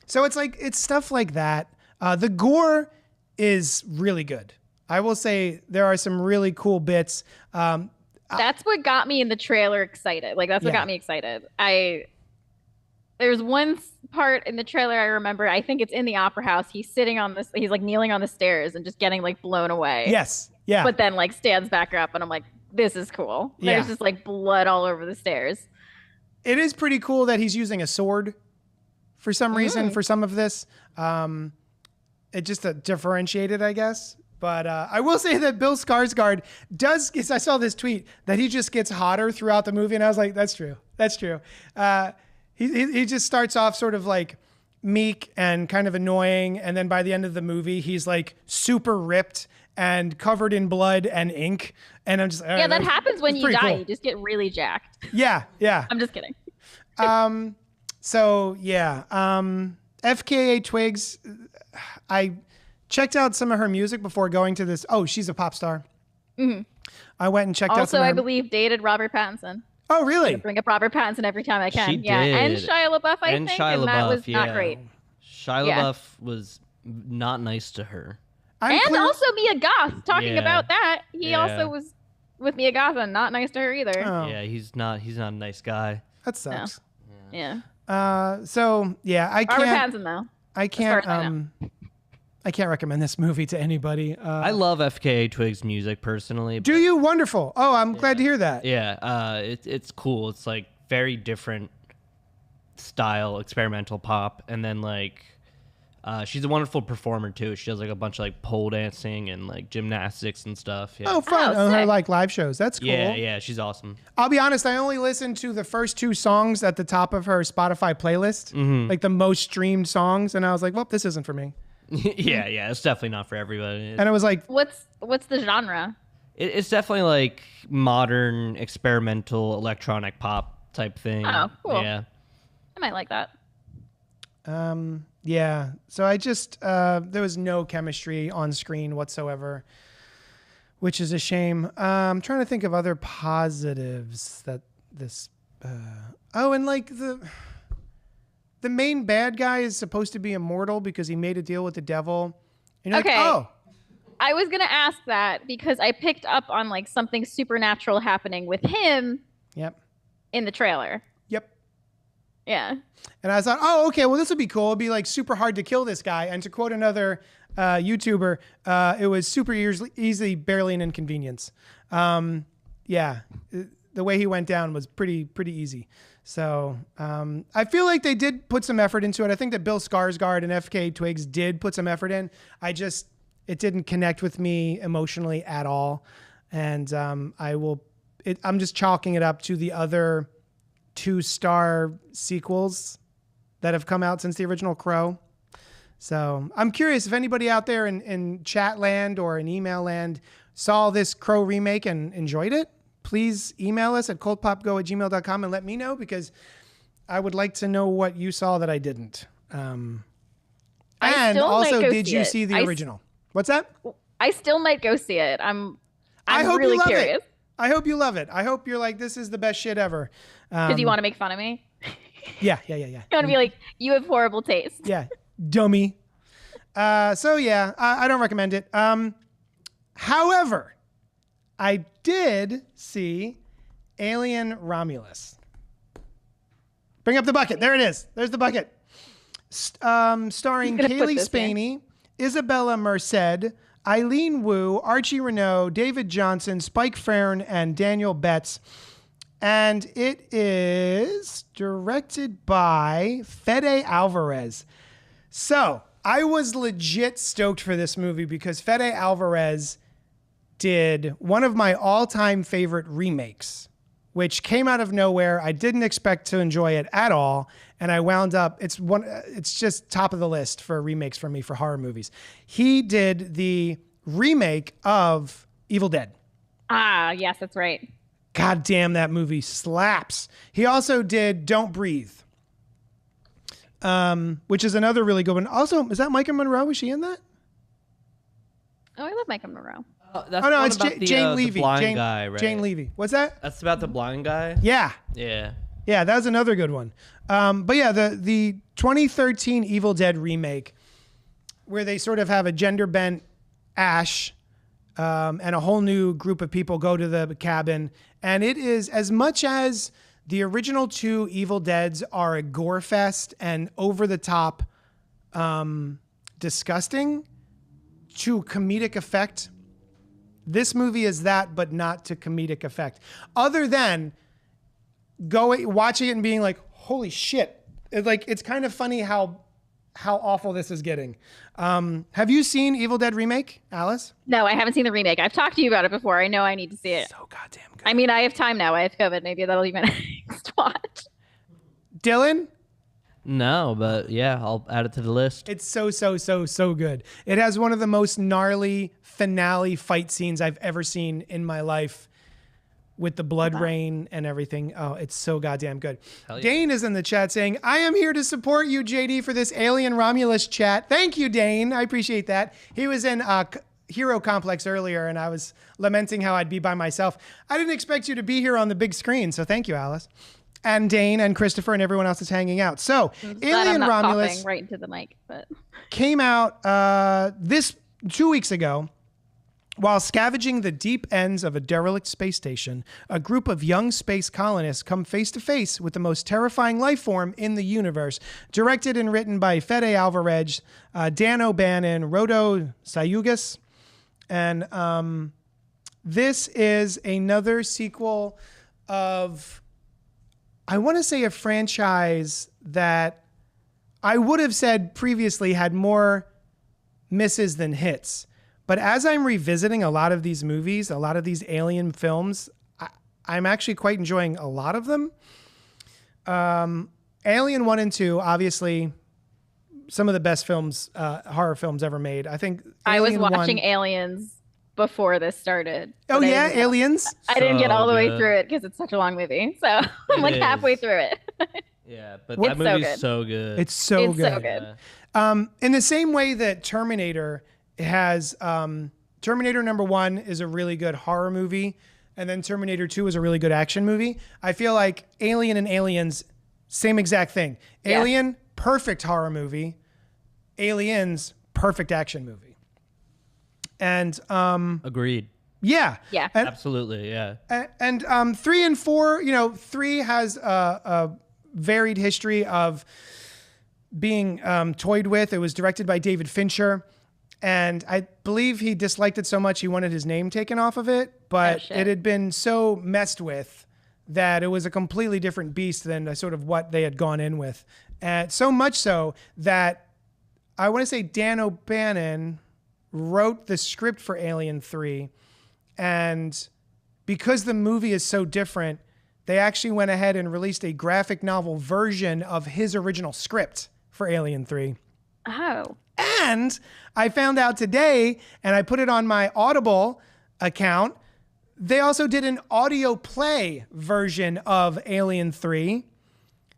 So it's stuff like that. The gore is really good. I will say there are some really cool bits. That's what got me in the trailer excited. Like that's what got me excited. There's one part in the trailer I remember. I think it's in the opera house. He's sitting on this. He's like kneeling on the stairs and just getting like blown away. Yes. Yeah. But then like stands back up, and I'm like, this is cool. There's just like blood all over the stairs. It is pretty cool that he's using a sword for some reason for some of this. It just differentiated, I guess. But I will say that Bill Skarsgård does. I saw this tweet that he just gets hotter throughout the movie, and I was like, that's true. That's true. He just starts off sort of like meek and kind of annoying, and then by the end of the movie, he's like super ripped and covered in blood and ink. And I'm just that happens when you die. Cool. You just get really jacked. Yeah. I'm just kidding. So yeah, FKA Twigs. I checked out some of her music before going to this. Oh, she's a pop star. Mm-hmm. I went and checked out. Also, I believe dated Robert Pattinson. Oh, really? I bring up Robert Pattinson every time I can. She did. And Shia LaBeouf, I think, Shia and LaBeouf, that was not great. Shia LaBeouf was not nice to her. Also Mia Goth. Talking about that, he also was with Mia Goth and not nice to her either. Oh. Yeah, he's not a nice guy. That sucks. No. Yeah. So yeah, I can't. Robert Pattinson though. I can't. I can't recommend this movie to anybody. I love FKA Twigs music personally. Do you? Wonderful. Oh, I'm glad to hear that. Yeah, it's cool. It's like very different style experimental pop, and then like she's a wonderful performer too. She does like a bunch of like pole dancing and like gymnastics and stuff. Yeah. Oh, fun. On her sick. like live shows. That's cool. Yeah, she's awesome. I'll be honest, I only listened to the first 2 songs at the top of her Spotify playlist, like the most streamed songs, and I was like, well, this isn't for me. Yeah, it's definitely not for everybody. And it was like, What's the genre? It's definitely like modern experimental electronic pop type thing. Oh, cool. Yeah. I might like that. yeah. So I just, there was no chemistry on screen whatsoever, which is a shame. I'm trying to think of other positives that this, and like the main bad guy is supposed to be immortal because he made a deal with the devil. And you're Okay. like, oh, I was gonna ask that because I picked up on like something supernatural happening with him yep, in the trailer. yep. Yeah. And I thought, oh, okay, well, this would be cool. It'd be like super hard to kill this guy. And to quote another YouTuber, it was super easy, barely an inconvenience. Yeah, the way he went down was pretty easy. So I feel like they did put some effort into it. I think that Bill Skarsgård and FK Twigs did put some effort in. It didn't connect with me emotionally at all. And I'm just chalking it up to the other 2-star sequels that have come out since the original Crow. So I'm curious if anybody out there in chat land or in email land saw this Crow remake and enjoyed it. Please email us at cultpopgo@gmail.com and let me know, because I would like to know what you saw that I didn't. And also, did you see the original? What's that? I still might go see it. I'm hope really you love curious. it. I hope you love it. I hope you're like, this is the best shit ever. Because you want to make fun of me? Yeah. You want to be like, you have horrible taste. Yeah, dummy. So yeah, I don't recommend it. However, I did see Alien Romulus. Bring up the bucket. There it is. There's the bucket. Starring Kaylee Spaney, Isabella Merced, Eileen Wu, Archie Renault, David Johnson, Spike Farron, and Daniel Betts. And it is directed by Fede Alvarez. So I was legit stoked for this movie because Fede Alvarez did one of my all-time favorite remakes, which came out of nowhere. I didn't expect to enjoy it at all. And I wound up, it's just top of the list for remakes for me for horror movies. He did the remake of Evil Dead. Ah, yes, that's right. God damn, that movie slaps. He also did Don't Breathe, which is another really good one. Also, is that Micah Monroe? Is she in that? Oh, I love Micah Monroe. That's no, it's about Jane Levy. The blind guy, right? Jane Levy. What's that? That's about the blind guy? Yeah. Yeah. Yeah, that was another good one. But yeah, the 2013 Evil Dead remake, where they sort of have a gender bent Ash and a whole new group of people go to the cabin. And it is, as much as the original 2 Evil Deads are a gore fest and over the top disgusting to comedic effect, this movie is that, but not to comedic effect. Other than watching it and being like, holy shit. It's kind of funny how awful this is getting. Have you seen Evil Dead Remake, Alice? No, I haven't seen the remake. I've talked to you about it before. I know I need to see it. So goddamn good. I mean, I have time now. I have COVID. Maybe that'll be my next watch. Dylan? No, but yeah, I'll add it to the list. It's so good. It has one of the most gnarly finale fight scenes I've ever seen in my life, with the blood rain and everything. Oh, it's so goddamn good. Hell yeah. Dane is in the chat saying, I am here to support you, JD, for this Alien Romulus chat. Thank you, Dane. I appreciate that. He was in Hero Complex earlier, and I was lamenting how I'd be by myself. I didn't expect you to be here on the big screen, so thank you, Alice. And Dane and Christopher and everyone else that's hanging out. So, Alien Romulus right into the mic, but came out 2 weeks ago. While scavenging the deep ends of a derelict space station, a group of young space colonists come face to face with the most terrifying life form in the universe. Directed and written by Fede Alvarez, Dan O'Bannon, Rodo Sayugas. And this is another sequel of I want to say a franchise that I would have said previously had more misses than hits. But as I'm revisiting a lot of these movies, a lot of these Alien films, I'm actually quite enjoying a lot of them. Alien 1 and 2, obviously, some of the best films, horror films ever made. I think I was Alien watching 1, Aliens before this started. Oh but yeah, Aliens. I didn't get all the way good. through it because it's such a long movie. So I'm like halfway through it. Yeah, but What- that so movie's good. so good. It's so It's good. so good. In the same way that Terminator has, Terminator number 1 is a really good horror movie, and then Terminator 2 is a really good action movie. I feel like Alien and Aliens, same exact thing. Yeah. Alien, perfect horror movie. Aliens, perfect action movie. And Agreed. yeah, Yeah. And, Absolutely, yeah. and 3 and 4, 3 has a varied history of being toyed with. It was directed by David Fincher, and I believe he disliked it so much he wanted his name taken off of it, but shit. it had been so messed with that it was a completely different beast than sort of what they had gone in with. And so much so that I want to say Dan O'Bannon wrote the script for Alien 3, and because the movie is so different, they actually went ahead and released a graphic novel version of his original script for Alien 3. Oh. And I found out today, and I put it on my Audible account, they also did an audio play version of Alien 3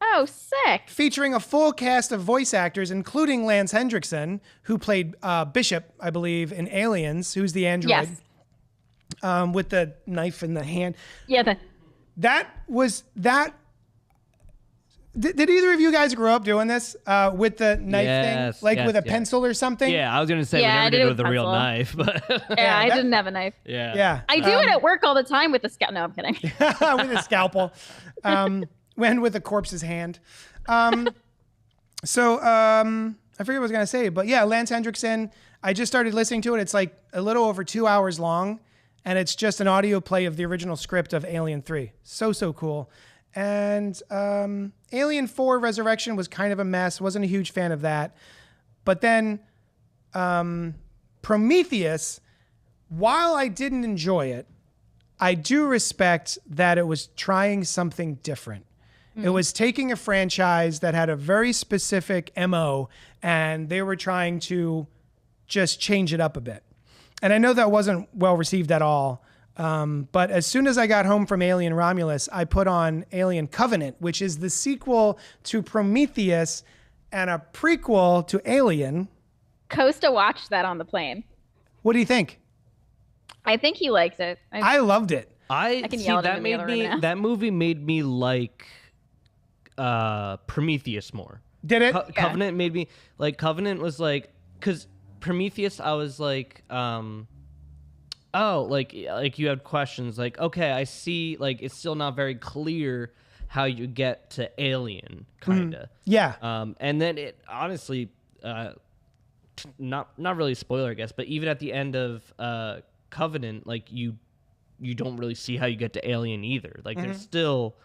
Oh, sick. featuring a full cast of voice actors, including Lance Hendrickson, who played Bishop, I believe, in Aliens, who's the android Yes. with the knife in the hand. Yeah. Did either of you guys grow up doing this with the knife Yes, thing, like yes, with a yes. pencil or something? Yeah, I was gonna say Yeah, we I never did did it it with with a real pencil. knife, but Yeah, I that- didn't have a knife. yeah. Yeah. I do it at work all the time with the scalpel. No, I'm kidding. With a scalpel, when with a corpse's hand. I forget what I was gonna say, but yeah, Lance Hendrickson. I just started listening to it. It's like a little over 2 hours long, and it's just an audio play of the original script of Alien 3. So cool. And Alien 4 Resurrection was kind of a mess. Wasn't a huge fan of that. But then Prometheus, while I didn't enjoy it, I do respect that it was trying something different. It was taking a franchise that had a very specific MO, and they were trying to just change it up a bit. And I know that wasn't well received at all. But as soon as I got home from Alien Romulus, I put on Alien Covenant, which is the sequel to Prometheus and a prequel to Alien. Costa watched that on the plane. What do you think? I think he liked it. I loved it. I can see yell at him that in the made other room me now. that movie made me like Prometheus more. Did it? Covenant made me like Covenant was like because Prometheus I was like like you had questions like okay I see like it's still not very clear how you get to Alien kinda Yeah. and then it honestly not really a spoiler I guess but even at the end of Covenant like you don't really see how you get to Alien either like there's still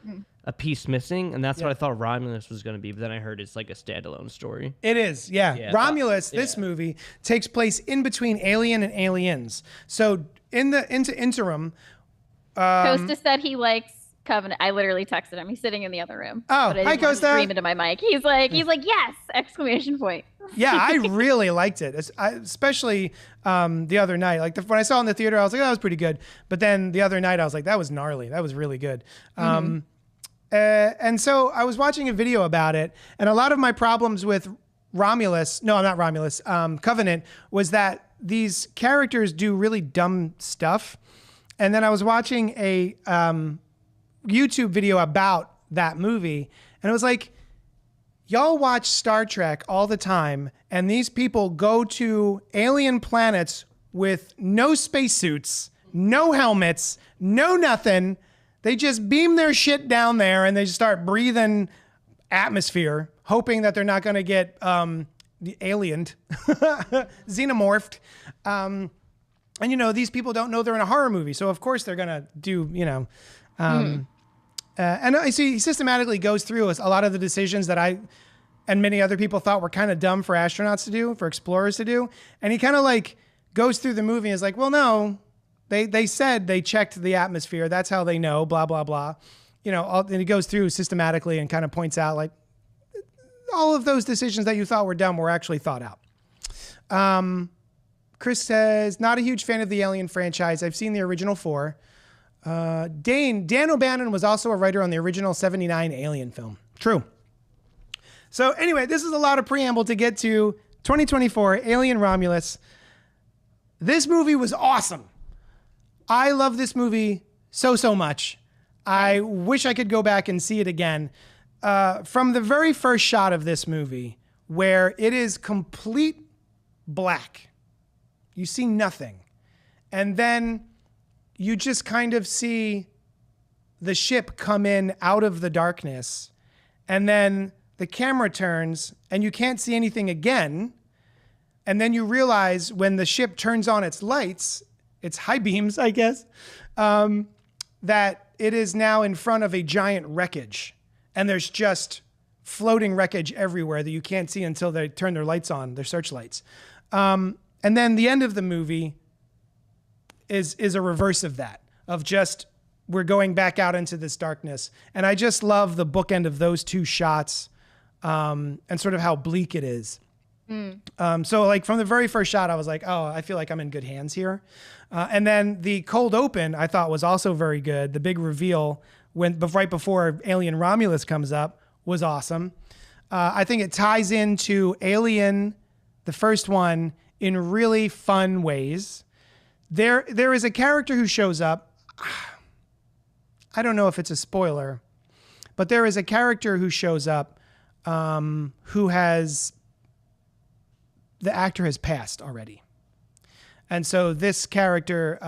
a piece missing and that's what I thought Romulus was going to be but then I heard it's like a standalone story. It is, yeah. Yeah, Romulus, this movie, takes place in between Alien and Aliens. So in the interim, Costa said he likes Covenant. I literally texted him. He's sitting in the other room. Oh, but I didn't hi, want to Costa. scream into my mic. He's like, yes! Exclamation point. yeah, I really liked it, especially the other night. Like when I saw it in the theater, I was like, oh, that was pretty good. But then the other night, I was like, that was gnarly. That was really good. And so I was watching a video about it, and a lot of my problems with Covenant, was that these characters do really dumb stuff. And then I was watching a YouTube video about that movie, and it was like, y'all watch Star Trek all the time, and these people go to alien planets with no spacesuits, no helmets, no nothing. They just beam their shit down there and they just start breathing atmosphere, hoping that they're not going to get aliened, xenomorphed. And, these people don't know they're in a horror movie. So, of course, they're going to do, And I see he systematically goes through a lot of the decisions that I and many other people thought were kind of dumb for astronauts to do, for explorers to do. And he kind of like goes through the movie and is like, well, no, they said they checked the atmosphere. That's how they know, blah, blah, blah. And he goes through systematically and kind of points out like all of those decisions that you thought were dumb were actually thought out. Chris says, not a huge fan of the Alien franchise. I've seen the original 4. Dan O'Bannon was also a writer on the original 79 Alien film. True. So anyway, this is a lot of preamble to get to 2024 Alien Romulus. This movie was awesome. I love this movie so much. I wish I could go back and see it again. From the very first shot of this movie, where it is complete black, you see nothing. And then you just kind of see the ship come in out of the darkness, and then the camera turns and you can't see anything again. And then you realize when the ship turns on its lights, its high beams, I guess, that it is now in front of a giant wreckage. And there's just floating wreckage everywhere that you can't see until they turn their lights on, their searchlights. And then the end of the movie is a reverse of that, of just we're going back out into this darkness. And I just love the bookend of those two shots and sort of how bleak it is. So like from the very first shot, I was like, oh, I feel like I'm in good hands here. And then the cold open I thought was also very good. The big reveal right before Alien Romulus comes up was awesome. I think it ties into Alien, the first one, in really fun ways. There is a character who shows up. I don't know if it's a spoiler, but there is a character who shows up who has... the actor has passed already. And so this character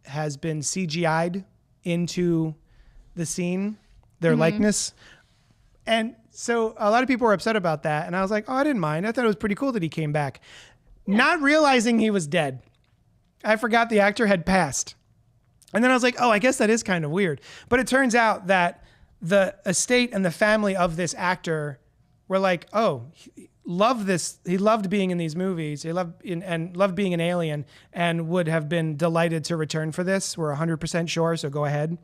has been CGI'd into the scene, their likeness. And so a lot of people were upset about that. And I was like, oh, I didn't mind. I thought it was pretty cool that he came back. Yeah. Not realizing he was dead. I forgot the actor had passed. And then I was like, oh, I guess that is kind of weird. But it turns out that the estate and the family of this actor were like, oh, loved this. He loved being in these movies. He loved being an alien, and would have been delighted to return for this. We're 100% sure, so go ahead.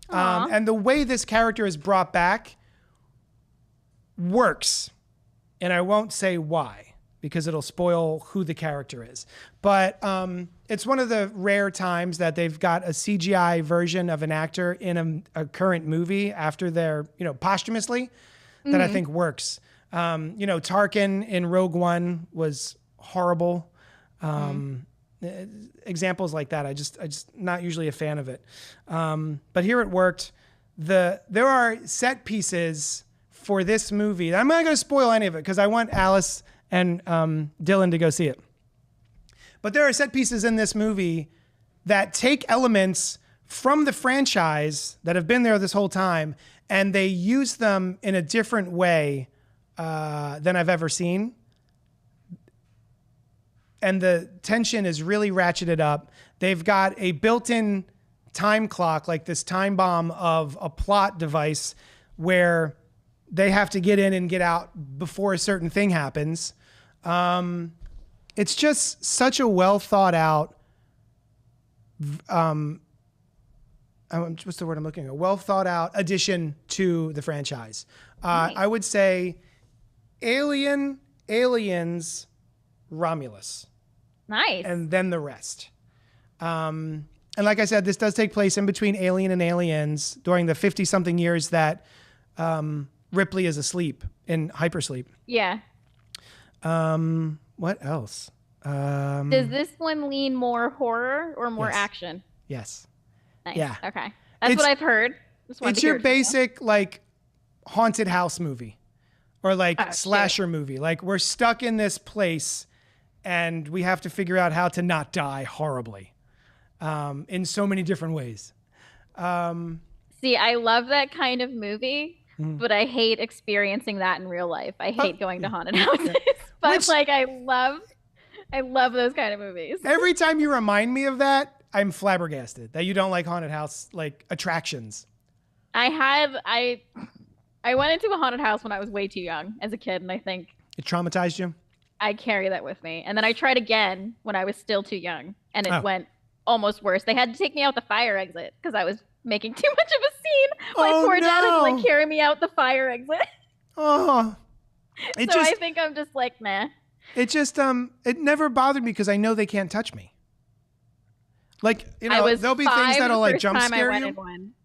And the way this character is brought back works, and I won't say why because it'll spoil who the character is. But it's one of the rare times that they've got a CGI version of an actor in a current movie after they're, posthumously, that I think works. Tarkin in Rogue One was horrible. Examples like that, I just not usually a fan of it. But here it worked. There are set pieces for this movie. I'm not going to spoil any of it because I want Alice and Dylan to go see it. But there are set pieces in this movie that take elements from the franchise that have been there this whole time, and they use them in a different way than I've ever seen. And the tension is really ratcheted up. They've got a built-in time clock, like this time bomb of a plot device where they have to get in and get out before a certain thing happens. It's just such a well thought out, what's the word I'm looking at? A well thought out addition to the franchise. Nice. I would say Aliens, Romulus. Nice. And then the rest. And like I said, this does take place in between Alien and Aliens during the 50-something years that Ripley is asleep in hypersleep. Yeah. What else? Does this one lean more horror or more action? Yes. Nice. Yeah. Okay. That's what I've heard. It's your basic like haunted house movie or like slasher movie. Like we're stuck in this place and we have to figure out how to not die horribly in so many different ways. See, I love that kind of movie. But I hate experiencing that in real life. I hate going to haunted houses. But I love those kind of movies. Every time you remind me of that, I'm flabbergasted that you don't like haunted house like attractions. I went into a haunted house when I was way too young as a kid, and I think It traumatized you? I carry that with me. And then I tried again when I was still too young, and it went almost worse. They had to take me out the fire exit because I was making too much of a scene. My poor dad had to like carry me out the fire exit. Oh. I think I'm just like, nah. It just it never bothered me because I know they can't touch me. Like, you know, there'll be things that'll like jump scare you.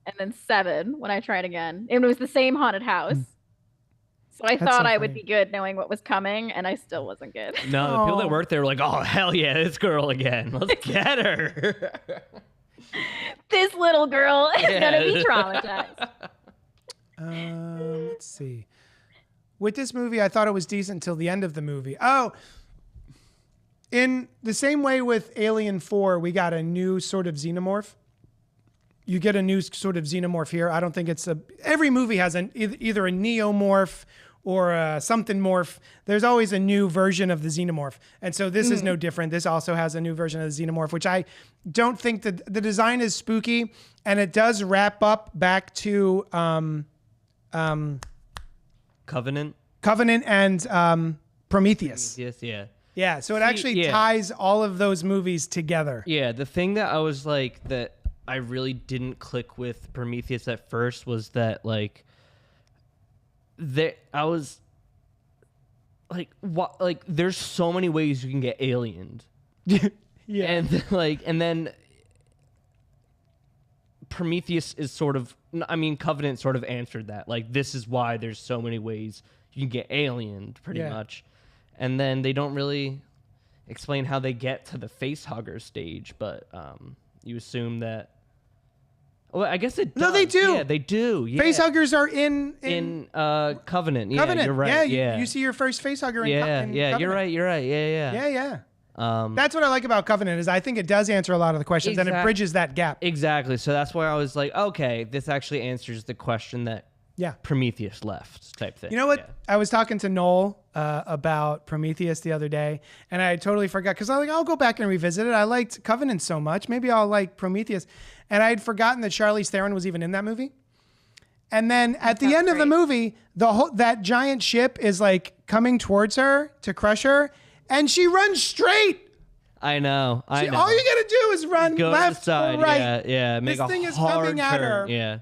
And then 7 when I tried again. It was the same haunted house. So I thought I would be good knowing what was coming, and I still wasn't good. No, the people that worked there were like, oh, hell yeah, this girl again. Let's get her. This little girl is going to be traumatized. Let's see. With this movie, I thought it was decent until the end of the movie. Oh, in the same way with Alien 4, we got a new sort of xenomorph. You get a new sort of xenomorph here. I don't think it's every movie has either a neomorph or a something morph. There's always a new version of the xenomorph. And so this is no different. This also has a new version of the xenomorph, which I don't think that the design is spooky, and it does wrap up back to Covenant and Prometheus. Yes, yeah. Yeah, so it actually ties all of those movies together. Yeah, the thing that I was like, that I really didn't click with Prometheus at first was that, like, I was like, what? Like, there's so many ways you can get aliened. Yeah. And then Prometheus is sort of, I mean, Covenant sort of answered that. Like, this is why there's so many ways you can get aliened, pretty much. And then they don't really explain how they get to the face hugger stage, but you assume that. Well, I guess it does. No, they do. Yeah, they do. Yeah. Face huggers are in Covenant. Yeah, Covenant. you're right. Yeah, you see your first face hugger in Covenant. You're right. Yeah. That's what I like about Covenant is I think it does answer a lot of the questions and it bridges that gap. Exactly. So that's why I was like, okay, this actually answers the question that Prometheus left type thing. You know what? Yeah. I was talking to Noel about Prometheus the other day, and I totally forgot because I was like, I'll go back and revisit it. I liked Covenant so much. Maybe I'll like Prometheus. And I had forgotten that Charlize Theron was even in that movie. And then at the end of the movie, that giant ship is like coming towards her to crush her, and she runs straight. I know. All you gotta do is run left or right. Yeah. Make this thing is coming at her. Yeah.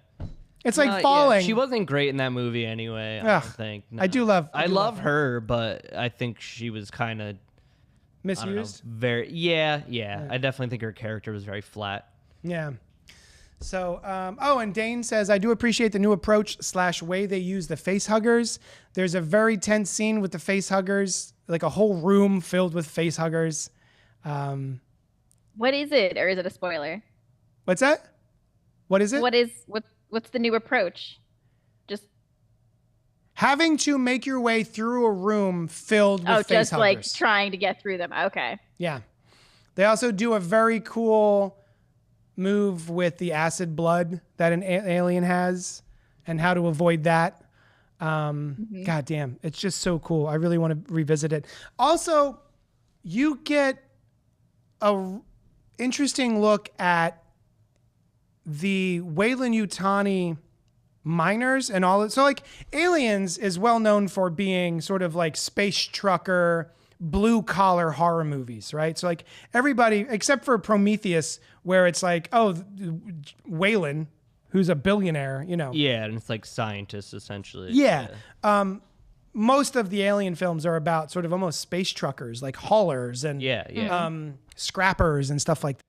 It's like falling. Yeah, she wasn't great in that movie anyway, I don't think. No. I love her, but I think she was kind of misused. Very. Yeah. I definitely think her character was very flat. Yeah. So, and Dane says, I do appreciate the new approach / way they use the face huggers. There's a very tense scene with the face huggers, like a whole room filled with face huggers. What is it? Or is it a spoiler? What's that? What is it? What's the new approach? Just having to make your way through a room filled with face huggers. Like trying to get through them. Okay. Yeah. They also do a very cool move with the acid blood that an alien has and how to avoid that. God damn, it's just so cool. I really want to revisit it. Also, you get a interesting look at the Weyland-Yutani miners and all that. So like Aliens is well known for being sort of like space trucker, blue collar horror movies, right? So like everybody except for Prometheus, where it's like, oh, Weyland, who's a billionaire, you know. Yeah, and it's like scientists essentially. Yeah. Most of the Alien films are about sort of almost space truckers, like haulers and scrappers and stuff like that.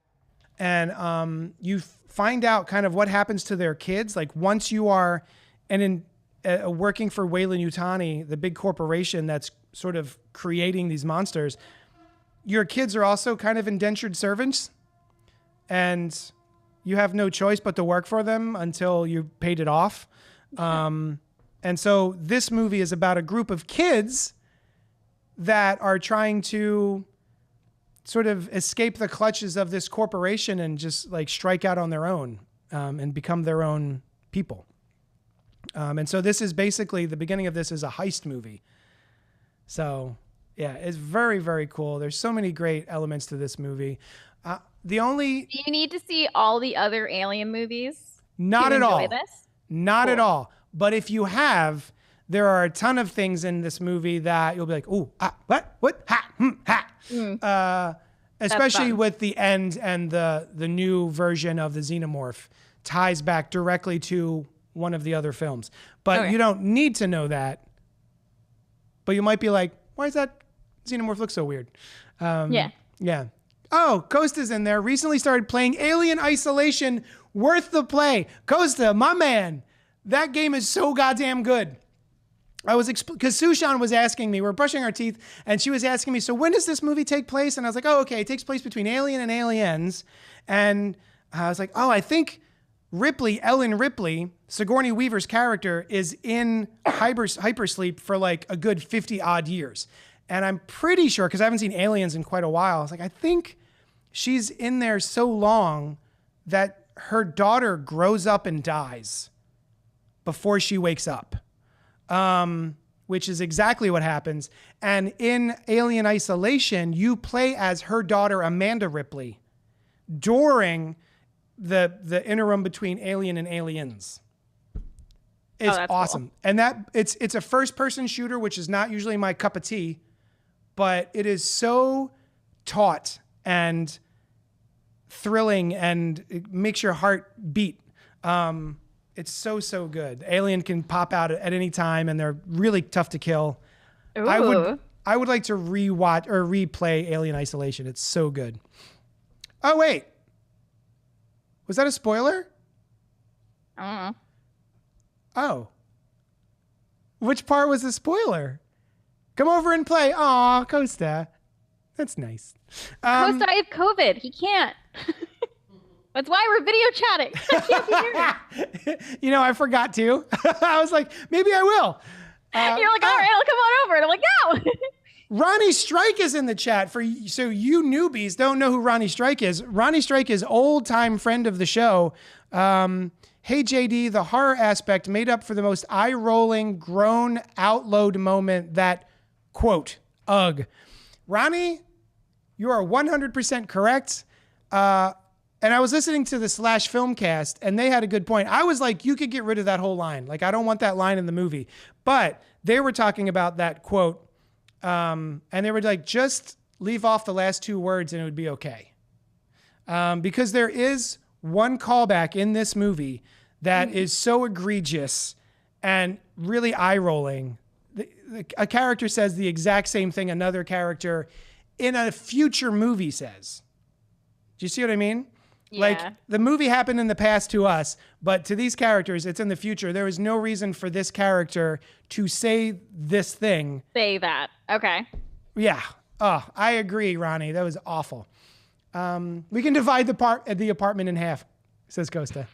And you find out kind of what happens to their kids. Like once you are working for Weyland-Yutani, the big corporation that's sort of creating these monsters, your kids are also kind of indentured servants. And you have no choice but to work for them until you paid it off. And so this movie is about a group of kids that are trying to sort of escape the clutches of this corporation and just like strike out on their own and become their own people. And so this is basically, the beginning of this is a heist movie. So yeah, it's very, very cool. There's so many great elements to this movie. Do you need to see all the other Alien movies? Not at all. This? Not at all. But if you have, there are a ton of things in this movie that you'll be like, ooh, what, ha. Especially with the end and the new version of the Xenomorph ties back directly to one of the other films. But you don't need to know that. But you might be like, why does that Xenomorph look so weird? Yeah. Oh, Costa's in there. Recently started playing Alien Isolation. Worth the play. Costa, my man. That game is so goddamn good. I was because Sushan was asking me, we're brushing our teeth, and she was asking me, so when does this movie take place? And I was like, oh, okay, it takes place between Alien and Aliens. And I was like, oh, I think Ellen Ripley, Sigourney Weaver's character, is in hypersleep for like a good 50 odd years. And I'm pretty sure, because I haven't seen Aliens in quite a while, I was like, I think she's in there so long that her daughter grows up and dies before she wakes up. Which is exactly what happens. And in Alien Isolation, you play as her daughter, Amanda Ripley, during the interim between Alien and Aliens. It's awesome. Cool. And that it's a first-person shooter, which is not usually my cup of tea, but it is so taut and thrilling, and it makes your heart beat. It's so good. Alien can pop out at any time, and they're really tough to kill. Ooh. I would like to rewatch or replay Alien Isolation. It's so good. Oh wait, was that a spoiler? Oh, which part was the spoiler? Come over and play. Aw, Costa, that's nice. Costa, I have COVID. He can't. That's why we're video chatting. I can't be here. You know, I forgot to. I was like, maybe I will. You're like, all right, I'll come on over. And I'm like, no. Ronnie Strike is in the chat. So you newbies don't know who Ronnie Strike is. Ronnie Strike is old-time friend of the show. Hey, JD, the horror aspect made up for the most eye-rolling, groan outload moment that, quote, ugh. Ronnie, you are 100% correct. And I was listening to the Slash Filmcast, and they had a good point. I was like, you could get rid of that whole line. Like, I don't want that line in the movie. But they were talking about that quote, and they were like, just leave off the last two words and it would be okay. Because there is one callback in this movie that is so egregious and really eye-rolling. A character says the exact same thing another character in a future movie says. Do you see what I mean? Yeah. Like, the movie happened in the past to us, but to these characters, it's in the future. There is no reason for this character to say this thing. Say that. Okay. Yeah. Oh, I agree, Ronnie. That was awful. We can divide the apartment in half, says Costa.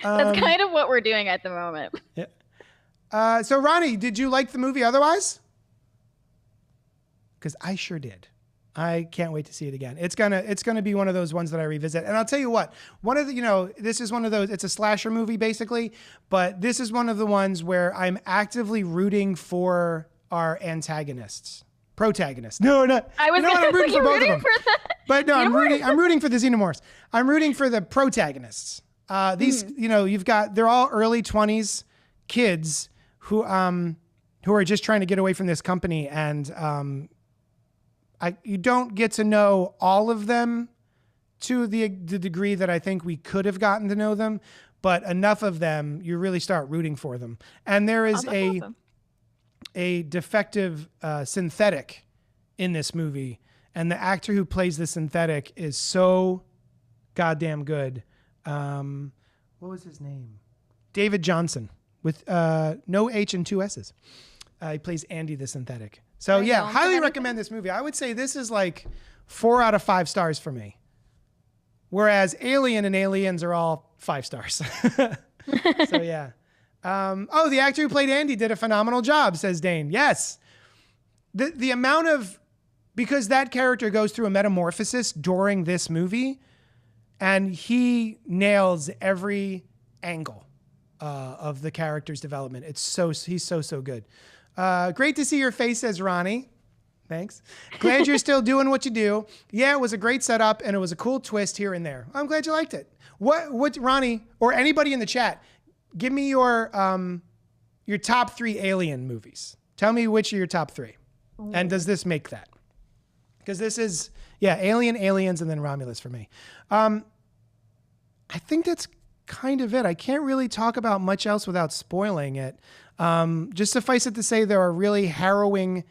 That's kind of what we're doing at the moment. Yeah. So, Ronnie, did you like the movie otherwise? Because I sure did. I can't wait to see it again. It's gonna be one of those ones that I revisit. And I'll tell you what, this is one of those, it's a slasher movie basically, but this is one of the ones where I'm actively rooting for our protagonists. No, not. I'm rooting for both of them. But no, I'm rooting for the Xenomorphs. I'm rooting for the protagonists. These, they're all early 20s kids who are just trying to get away from this company, and you don't get to know all of them to the degree that I think we could have gotten to know them, but enough of them, you really start rooting for them. And there is a defective synthetic in this movie, and the actor who plays the synthetic is so goddamn good. What was his name? David Johnson, with no H and two S's. He plays Andy the synthetic. So yeah, highly recommend this movie. I would say this is like 4 out of 5 stars for me. Whereas Alien and Aliens are all 5 stars. So yeah. The actor who played Andy did a phenomenal job, says Dane. Yes. The amount of, because that character goes through a metamorphosis during this movie, and he nails every angle of the character's development. He's so good. Great to see your face, says Ronnie. Thanks. Glad you're still doing what you do. Yeah, it was a great setup, and it was a cool twist here and there. I'm glad you liked it. What Ronnie, or anybody in the chat, give me your top 3 Alien movies. Tell me which are your top 3. And does this make that? Because this is, Alien, Aliens, and then Romulus for me. I think that's kind of it. I can't really talk about much else without spoiling it. Just suffice it to say there are really harrowing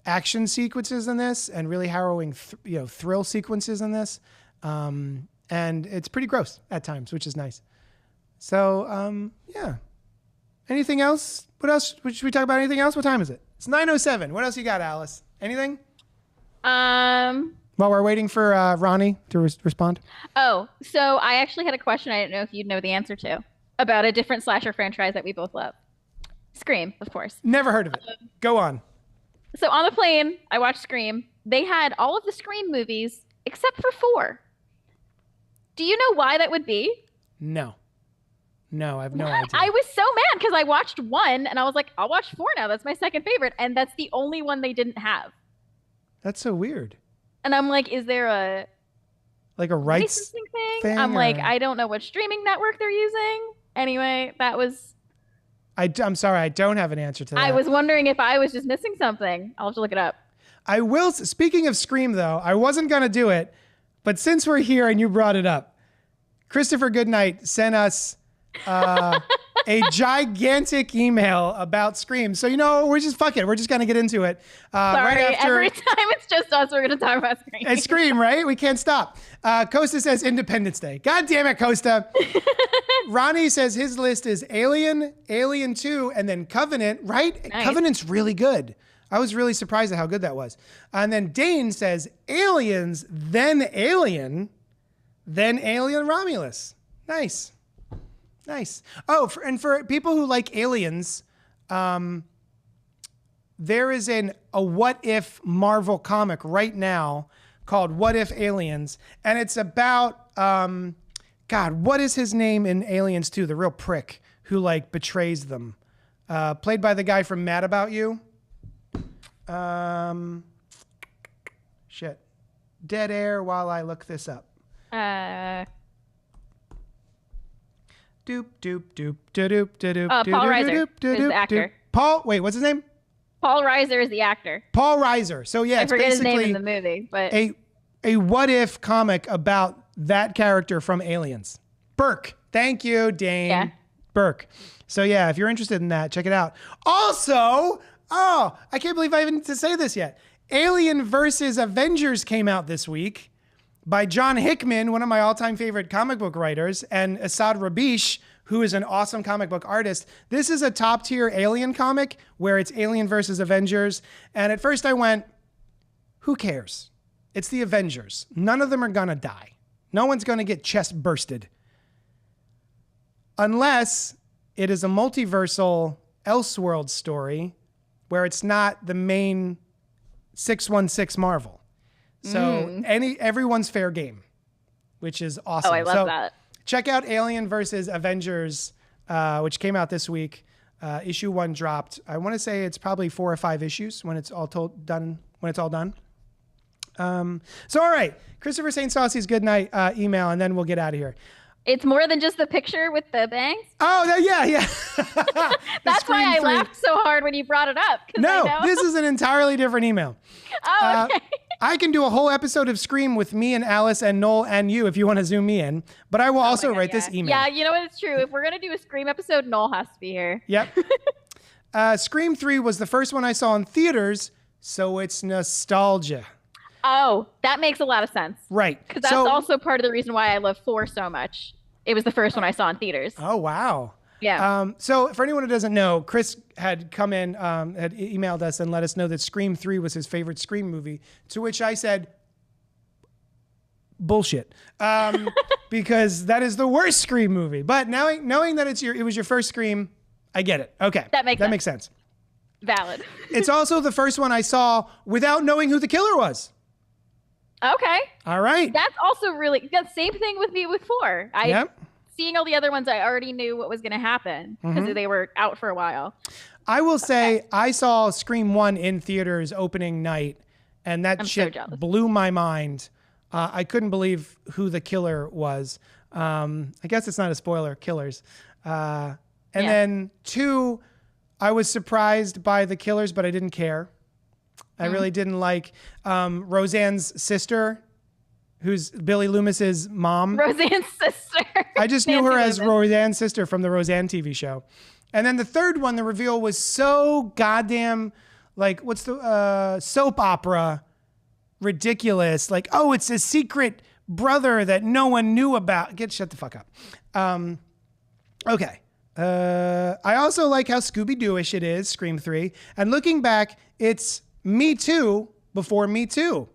action sequences in this and really harrowing thrill sequences in this. And it's pretty gross at times, which is nice. So, Anything else? What else? Should we talk about anything else? What time is it? It's 9:07. What else you got, Alice? Anything? While we're waiting for Ronnie to respond. Oh, so I actually had a question I didn't know if you'd know the answer to about a different slasher franchise that we both love. Scream, of course. Never heard of it. Go on. So on the plane, I watched Scream. They had all of the Scream movies except for 4. Do you know why that would be? No, I have no idea. I was so mad because I watched 1 and I was like, I'll watch 4 now. That's my second favorite. And that's the only one they didn't have. That's so weird. And I'm like, is there a rights thing? I'm like, I don't know what streaming network they're using. Anyway, that was... I'm sorry, I don't have an answer to that. I was wondering if I was just missing something. I'll have to look it up. I will. Speaking of Scream, though, I wasn't going to do it, but since we're here and you brought it up, Christopher Goodnight sent us a gigantic email about Scream. So, we're just fuck it. We're just going to get into it. Sorry, right after, every time it's just us, we're going to talk about Scream. It's Scream, right? We can't stop. Costa says Independence Day. God damn it, Costa. Ronnie says his list is Alien, Alien 2, and then Covenant, right? Nice. Covenant's really good. I was really surprised at how good that was. And then Dane says Aliens, then Alien, then Alien Romulus. Nice. Oh, for people who like Aliens, there is a What If Marvel comic right now called What If Aliens, and it's about what is his name in Aliens 2? The real prick who betrays them, played by the guy from Mad About You. Shit, dead air while I look this up. Doop doop doop doop doop. Paul Reiser is the actor. Wait, what's his name? Paul Reiser is the actor. Paul Reiser. So yeah, it's basically his name in the movie, but a what if comic about that character from Aliens. Burke. Thank you, Dane. Yeah. Burke. So yeah, if you're interested in that, check it out. Also, I can't believe I even need to say this yet. Alien versus Avengers came out this week by John Hickman, one of my all-time favorite comic book writers, and Asad Rabish, who is an awesome comic book artist. This is a top-tier Alien comic where it's Alien versus Avengers. And at first I went, who cares? It's the Avengers. None of them are gonna die. No one's gonna get chest bursted. Unless it is a multiversal Elseworld story where it's not the main 616 Marvel. So everyone's fair game, which is awesome. Oh, I love that. Check out Alien versus Avengers, which came out this week. Issue 1 dropped. I want to say it's probably 4 or 5 issues when it's all done. So all right, Christopher St. Saucy's good night email, and then we'll get out of here. It's more than just the picture with the bangs. Oh, yeah. That's why I laughed so hard when you brought it up. No, this is an entirely different email. Oh, okay. I can do a whole episode of Scream with me and Alice and Noel and you if you want to zoom me in, but I will also write this email. Yeah, you know what? It's true. If we're going to do a Scream episode, Noel has to be here. Yep. Scream 3 was the first one I saw in theaters, so it's nostalgia. Oh, that makes a lot of sense. Right. Because that's also part of the reason why I love 4 so much. It was the first one I saw in theaters. Oh, wow. Yeah. So for anyone who doesn't know, Chris had come in, had emailed us and let us know that Scream 3 was his favorite Scream movie, to which I said, bullshit. Because that is the worst Scream movie. But knowing that it was your first Scream, I get it. Okay. That makes sense. Valid. It's also the first one I saw without knowing who the killer was. Okay. All right. That's also really, the same thing with me with 4. Seeing all the other ones, I already knew what was going to happen because they were out for a while. I will say I saw Scream 1 in theaters opening night, and that shit blew my mind I couldn't believe who the killer was. I guess it's not a spoiler, killers. Then 2, I was surprised by the killers, but I didn't care. I really didn't like Roseanne's sister, who's Billy Loomis's mom. Roseanne's sister. I just knew her as Roseanne's sister from the Roseanne TV show. And then the third one, the reveal was so goddamn, like, what's the soap opera ridiculous. Like, oh, it's a secret brother that no one knew about. Shut the fuck up. Okay. I also like how Scooby-Doo-ish it is, Scream 3. And looking back, it's Me Too before Me Too.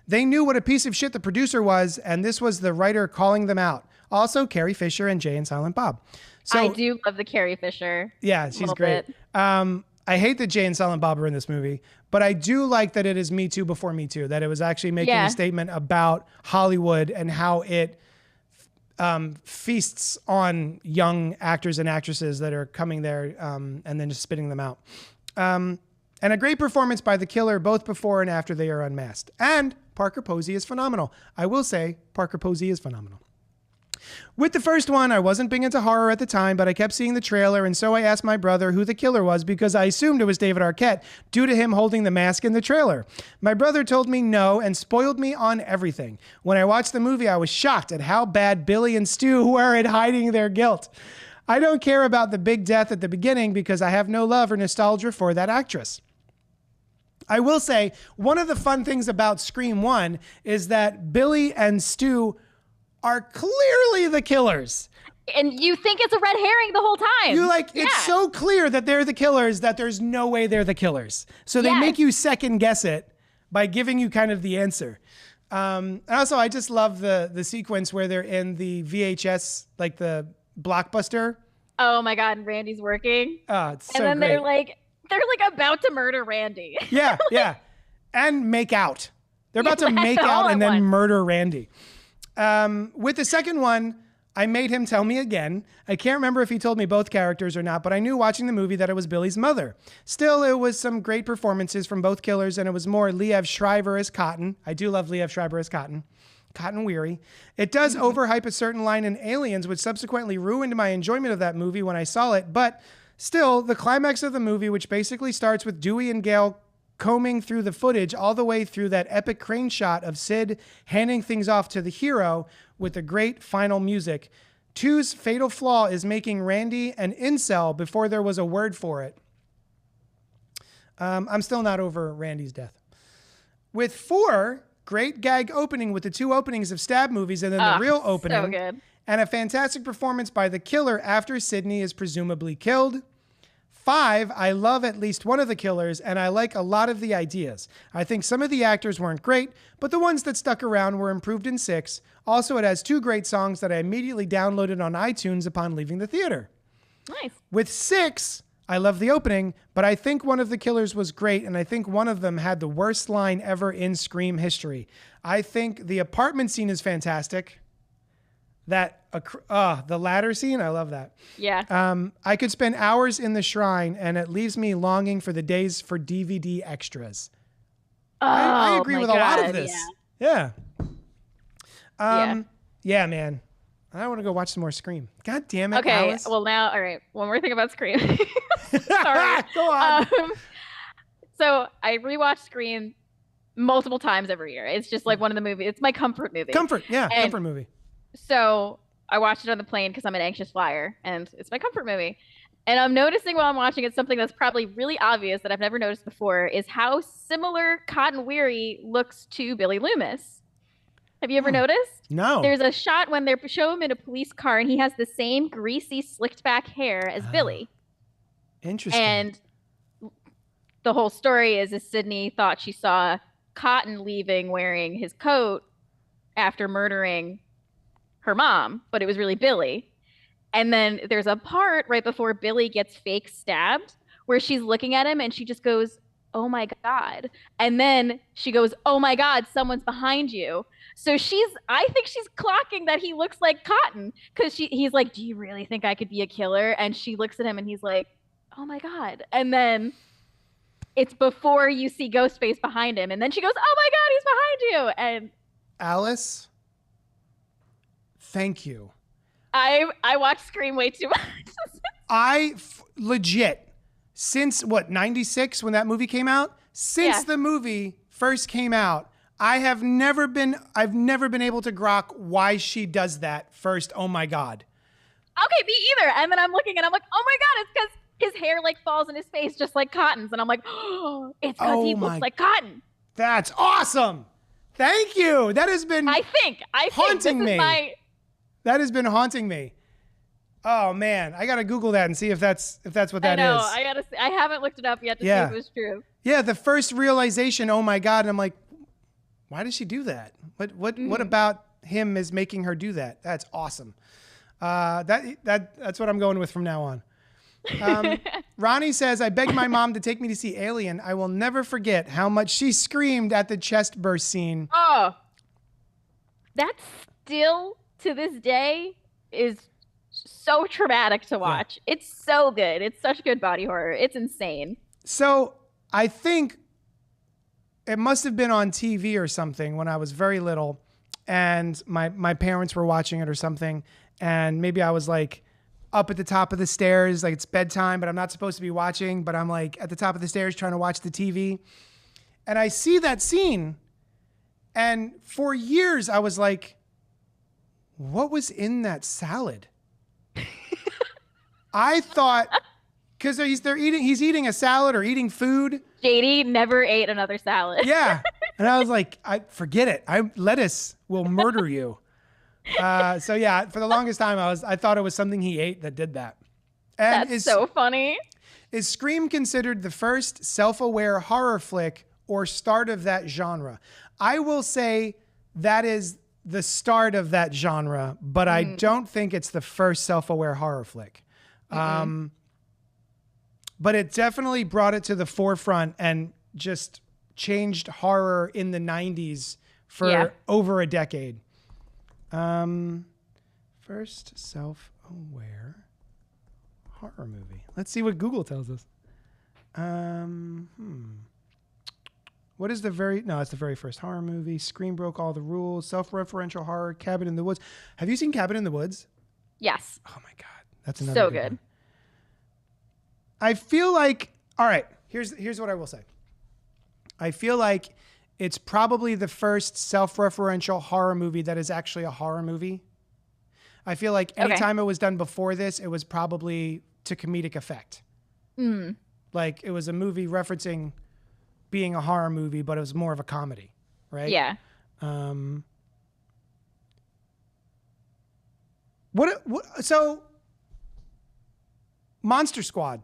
They knew what a piece of shit the producer was, and this was the writer calling them out. Also, Carrie Fisher and Jay and Silent Bob. So, I do love the Carrie Fisher. Yeah, she's great. I hate that Jay and Silent Bob are in this movie, but I do like that it is Me Too before Me Too, that it was actually making a statement about Hollywood and how it feasts on young actors and actresses that are coming there and then just spitting them out. And a great performance by the killer both before and after they are unmasked. And Parker Posey is phenomenal. I will say Parker Posey is phenomenal. With the first one, I wasn't big into horror at the time, but I kept seeing the trailer, and so I asked my brother who the killer was because I assumed it was David Arquette due to him holding the mask in the trailer. My brother told me no and spoiled me on everything. When I watched the movie, I was shocked at how bad Billy and Stu were at hiding their guilt. I don't care about the big death at the beginning because I have no love or nostalgia for that actress. I will say, one of the fun things about Scream 1 is that Billy and Stu are clearly the killers. And you think it's a red herring the whole time. It's so clear that they're the killers that there's no way they're the killers. So they make you second guess it by giving you kind of the answer. And also, I just love the sequence where they're in the VHS, like the blockbuster. Oh my God, and Randy's working. Oh, it's so And then great. they're about to murder Randy. Yeah. And make out. They're about to make out and then murder Randy. With the second one, I made him tell me again. I can't remember if he told me both characters or not, but I knew watching the movie that it was Billy's mother. Still, it was some great performances from both killers, and it was more Liev Schreiber as Cotton. I do love Liev Schreiber as Cotton. Cotton Weary. It does overhype a certain line in Aliens, which subsequently ruined my enjoyment of that movie when I saw it, but still, the climax of the movie, which basically starts with Dewey and Gale combing through the footage all the way through that epic crane shot of Sid handing things off to the hero with the great final music. 2's fatal flaw is making Randy an incel before there was a word for it. I'm still not over Randy's death. With 4, great gag opening with the 2 openings of stab movies and then the real opening. So good. And a fantastic performance by the killer after Sidney is presumably killed. 5, I love at least one of the killers, and I like a lot of the ideas. I think some of the actors weren't great, but the ones that stuck around were improved in 6. Also, it has 2 great songs that I immediately downloaded on iTunes upon leaving the theater. Nice. With 6, I love the opening, but I think one of the killers was great, and I think one of them had the worst line ever in Scream history. I think the apartment scene is fantastic. The ladder scene, I love that. Yeah. I could spend hours in the shrine, and it leaves me longing for the days for DVD extras. I agree with a lot of this. Yeah. Yeah, man. I want to go watch some more Scream. God damn it, Okay, Alice. well now, all right. One more thing about Scream. Sorry. Go on. So I rewatch Scream multiple times every year. It's just like one of the movies. It's my comfort movie. Comfort movie. So I watched it on the plane because I'm an anxious flyer, and it's my comfort movie. And I'm noticing while I'm watching it something that's probably really obvious that I've never noticed before is how similar Cotton Weary looks to Billy Loomis. Have you ever noticed? No. There's a shot when they show him in a police car, and he has the same greasy, slicked back hair as Billy. Interesting. And the whole story is Sydney thought she saw Cotton leaving wearing his coat after murdering her mom, but it was really Billy. And then there's a part right before Billy gets fake stabbed where she's looking at him and she just goes, "Oh my God." And then she goes, "Oh my God, someone's behind you." So I think she's clocking that he looks like Cotton because he's like, "Do you really think I could be a killer?" And she looks at him and he's like, "Oh my God." And then it's before you see Ghostface behind him. And then she goes, "Oh my God, he's behind you." And Alice, thank you. I watch Scream way too much. Legit, since what, 96 when that movie came out? Since the movie first came out, I've never been able to grok why she does that first. Oh my God. Okay, me either. And then I'm looking and I'm like, oh my God, it's because his hair like falls in his face just like Cotton's. And I'm like, oh, it's because he looks like Cotton. That's awesome. Thank you. That has been haunting me. That has been haunting me. Oh man, I gotta Google that and see if that's what that is. I haven't looked it up yet to see if it was true. Yeah, the first realization, oh my God, and I'm like, why does she do that? What about him is making her do that? That's awesome. That's what I'm going with from now on. Ronnie says, I begged my mom to take me to see Alien. I will never forget how much she screamed at the chest burst scene. Oh, that still to this day is so traumatic to watch. Yeah. It's so good. It's such good body horror. It's insane. So I think it must have been on TV or something when I was very little and my parents were watching it or something. And maybe I was like up at the top of the stairs, like it's bedtime, but I'm not supposed to be watching, but I'm like at the top of the stairs trying to watch the TV. And I see that scene. And for years I was like, what was in that salad? I thought, because he's eating a salad or eating food. JD never ate another salad. Yeah. And I was like, forget it. Lettuce will murder you. So yeah, for the longest time, I thought it was something he ate that did that. And that's so funny. Is Scream considered the first self-aware horror flick or start of that genre? I will say that is the start of that genre, but I don't think it's the first self-aware horror flick. But it definitely brought it to the forefront and just changed horror in the 90s for over a decade. First self-aware horror movie. Let's see what Google tells us. What is it's the very first horror movie. Scream broke all the rules. Self-referential horror. Cabin in the Woods. Have you seen Cabin in the Woods? Yes. Oh my God. That's another so good. One. I feel like, all right, here's what I will say. I feel like it's probably the first self-referential horror movie that is actually a horror movie. I feel like anytime it was done before this, it was probably to comedic effect. Like it was a movie referencing being a horror movie, but it was more of a comedy, right? Yeah. So Monster Squad,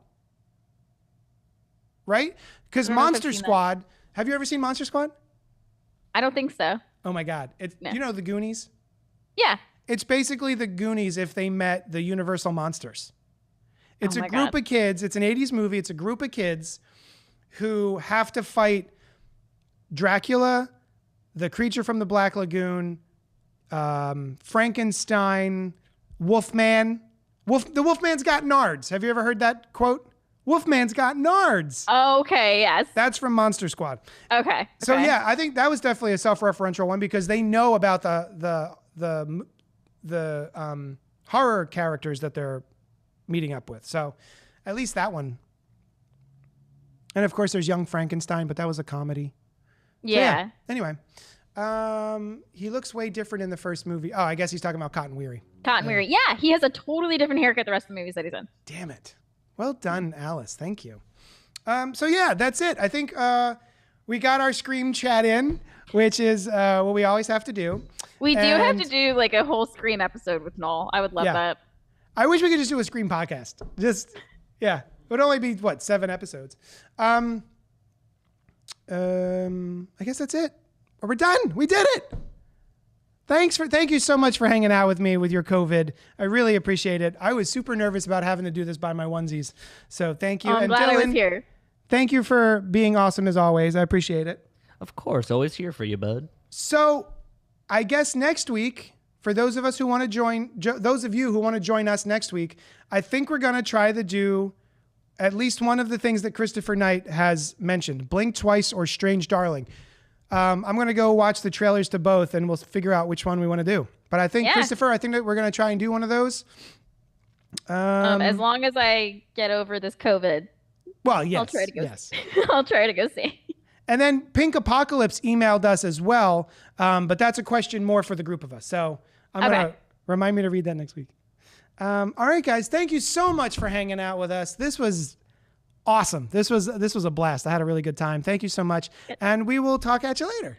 right? Because Monster Squad, have you ever seen Monster Squad? I don't think so. Oh my God. You know the Goonies? Yeah. It's basically the Goonies if they met the Universal Monsters. It's a group of kids. It's an 80s movie. It's a group of kids who have to fight Dracula, the creature from the Black Lagoon, Frankenstein, Wolfman. The Wolfman's got nards. Have you ever heard that quote? Wolfman's got nards. Okay, yes. That's from Monster Squad. Okay. So yeah, I think that was definitely a self-referential one because they know about the horror characters that they're meeting up with. So at least that one. And of course there's Young Frankenstein, but that was a comedy. Yeah. So anyway, he looks way different in the first movie. Oh, I guess he's talking about Cotton Weary. Cotton Weary. Yeah, he has a totally different haircut the rest of the movies that he's in. Damn it. Well done, Alice. Thank you. So yeah, that's it. I think we got our Scream chat in, which is what we always have to do. We do have to do like a whole Scream episode with Noel. I would love that. I wish we could just do a Scream podcast. It would only be 7 episodes. I guess that's it. We're done. We did it. Thank you so much for hanging out with me with your COVID. I really appreciate it. I was super nervous about having to do this by my onesies. So thank you. I'm glad Dylan, I was here. Thank you for being awesome as always. I appreciate it. Of course. Always here for you, bud. So I guess next week, for those of us who want to join, those of you who want to join us next week, I think we're going to try to do at least one of the things that Christopher Knight has mentioned, Blink Twice or Strange Darling. I'm going to go watch the trailers to both, and we'll figure out which one we want to do. But I think, Christopher, I think that we're going to try and do one of those. As long as I get over this COVID. Well, yes. I'll try to go. Yes. I'll try to go see. And then Pink Apocalypse emailed us as well, but that's a question more for the group of us. So I'm going to remind me to read that next week. All right, guys. Thank you so much for hanging out with us. This was awesome. This was a blast. I had a really good time. Thank you so much. And we will talk at you later.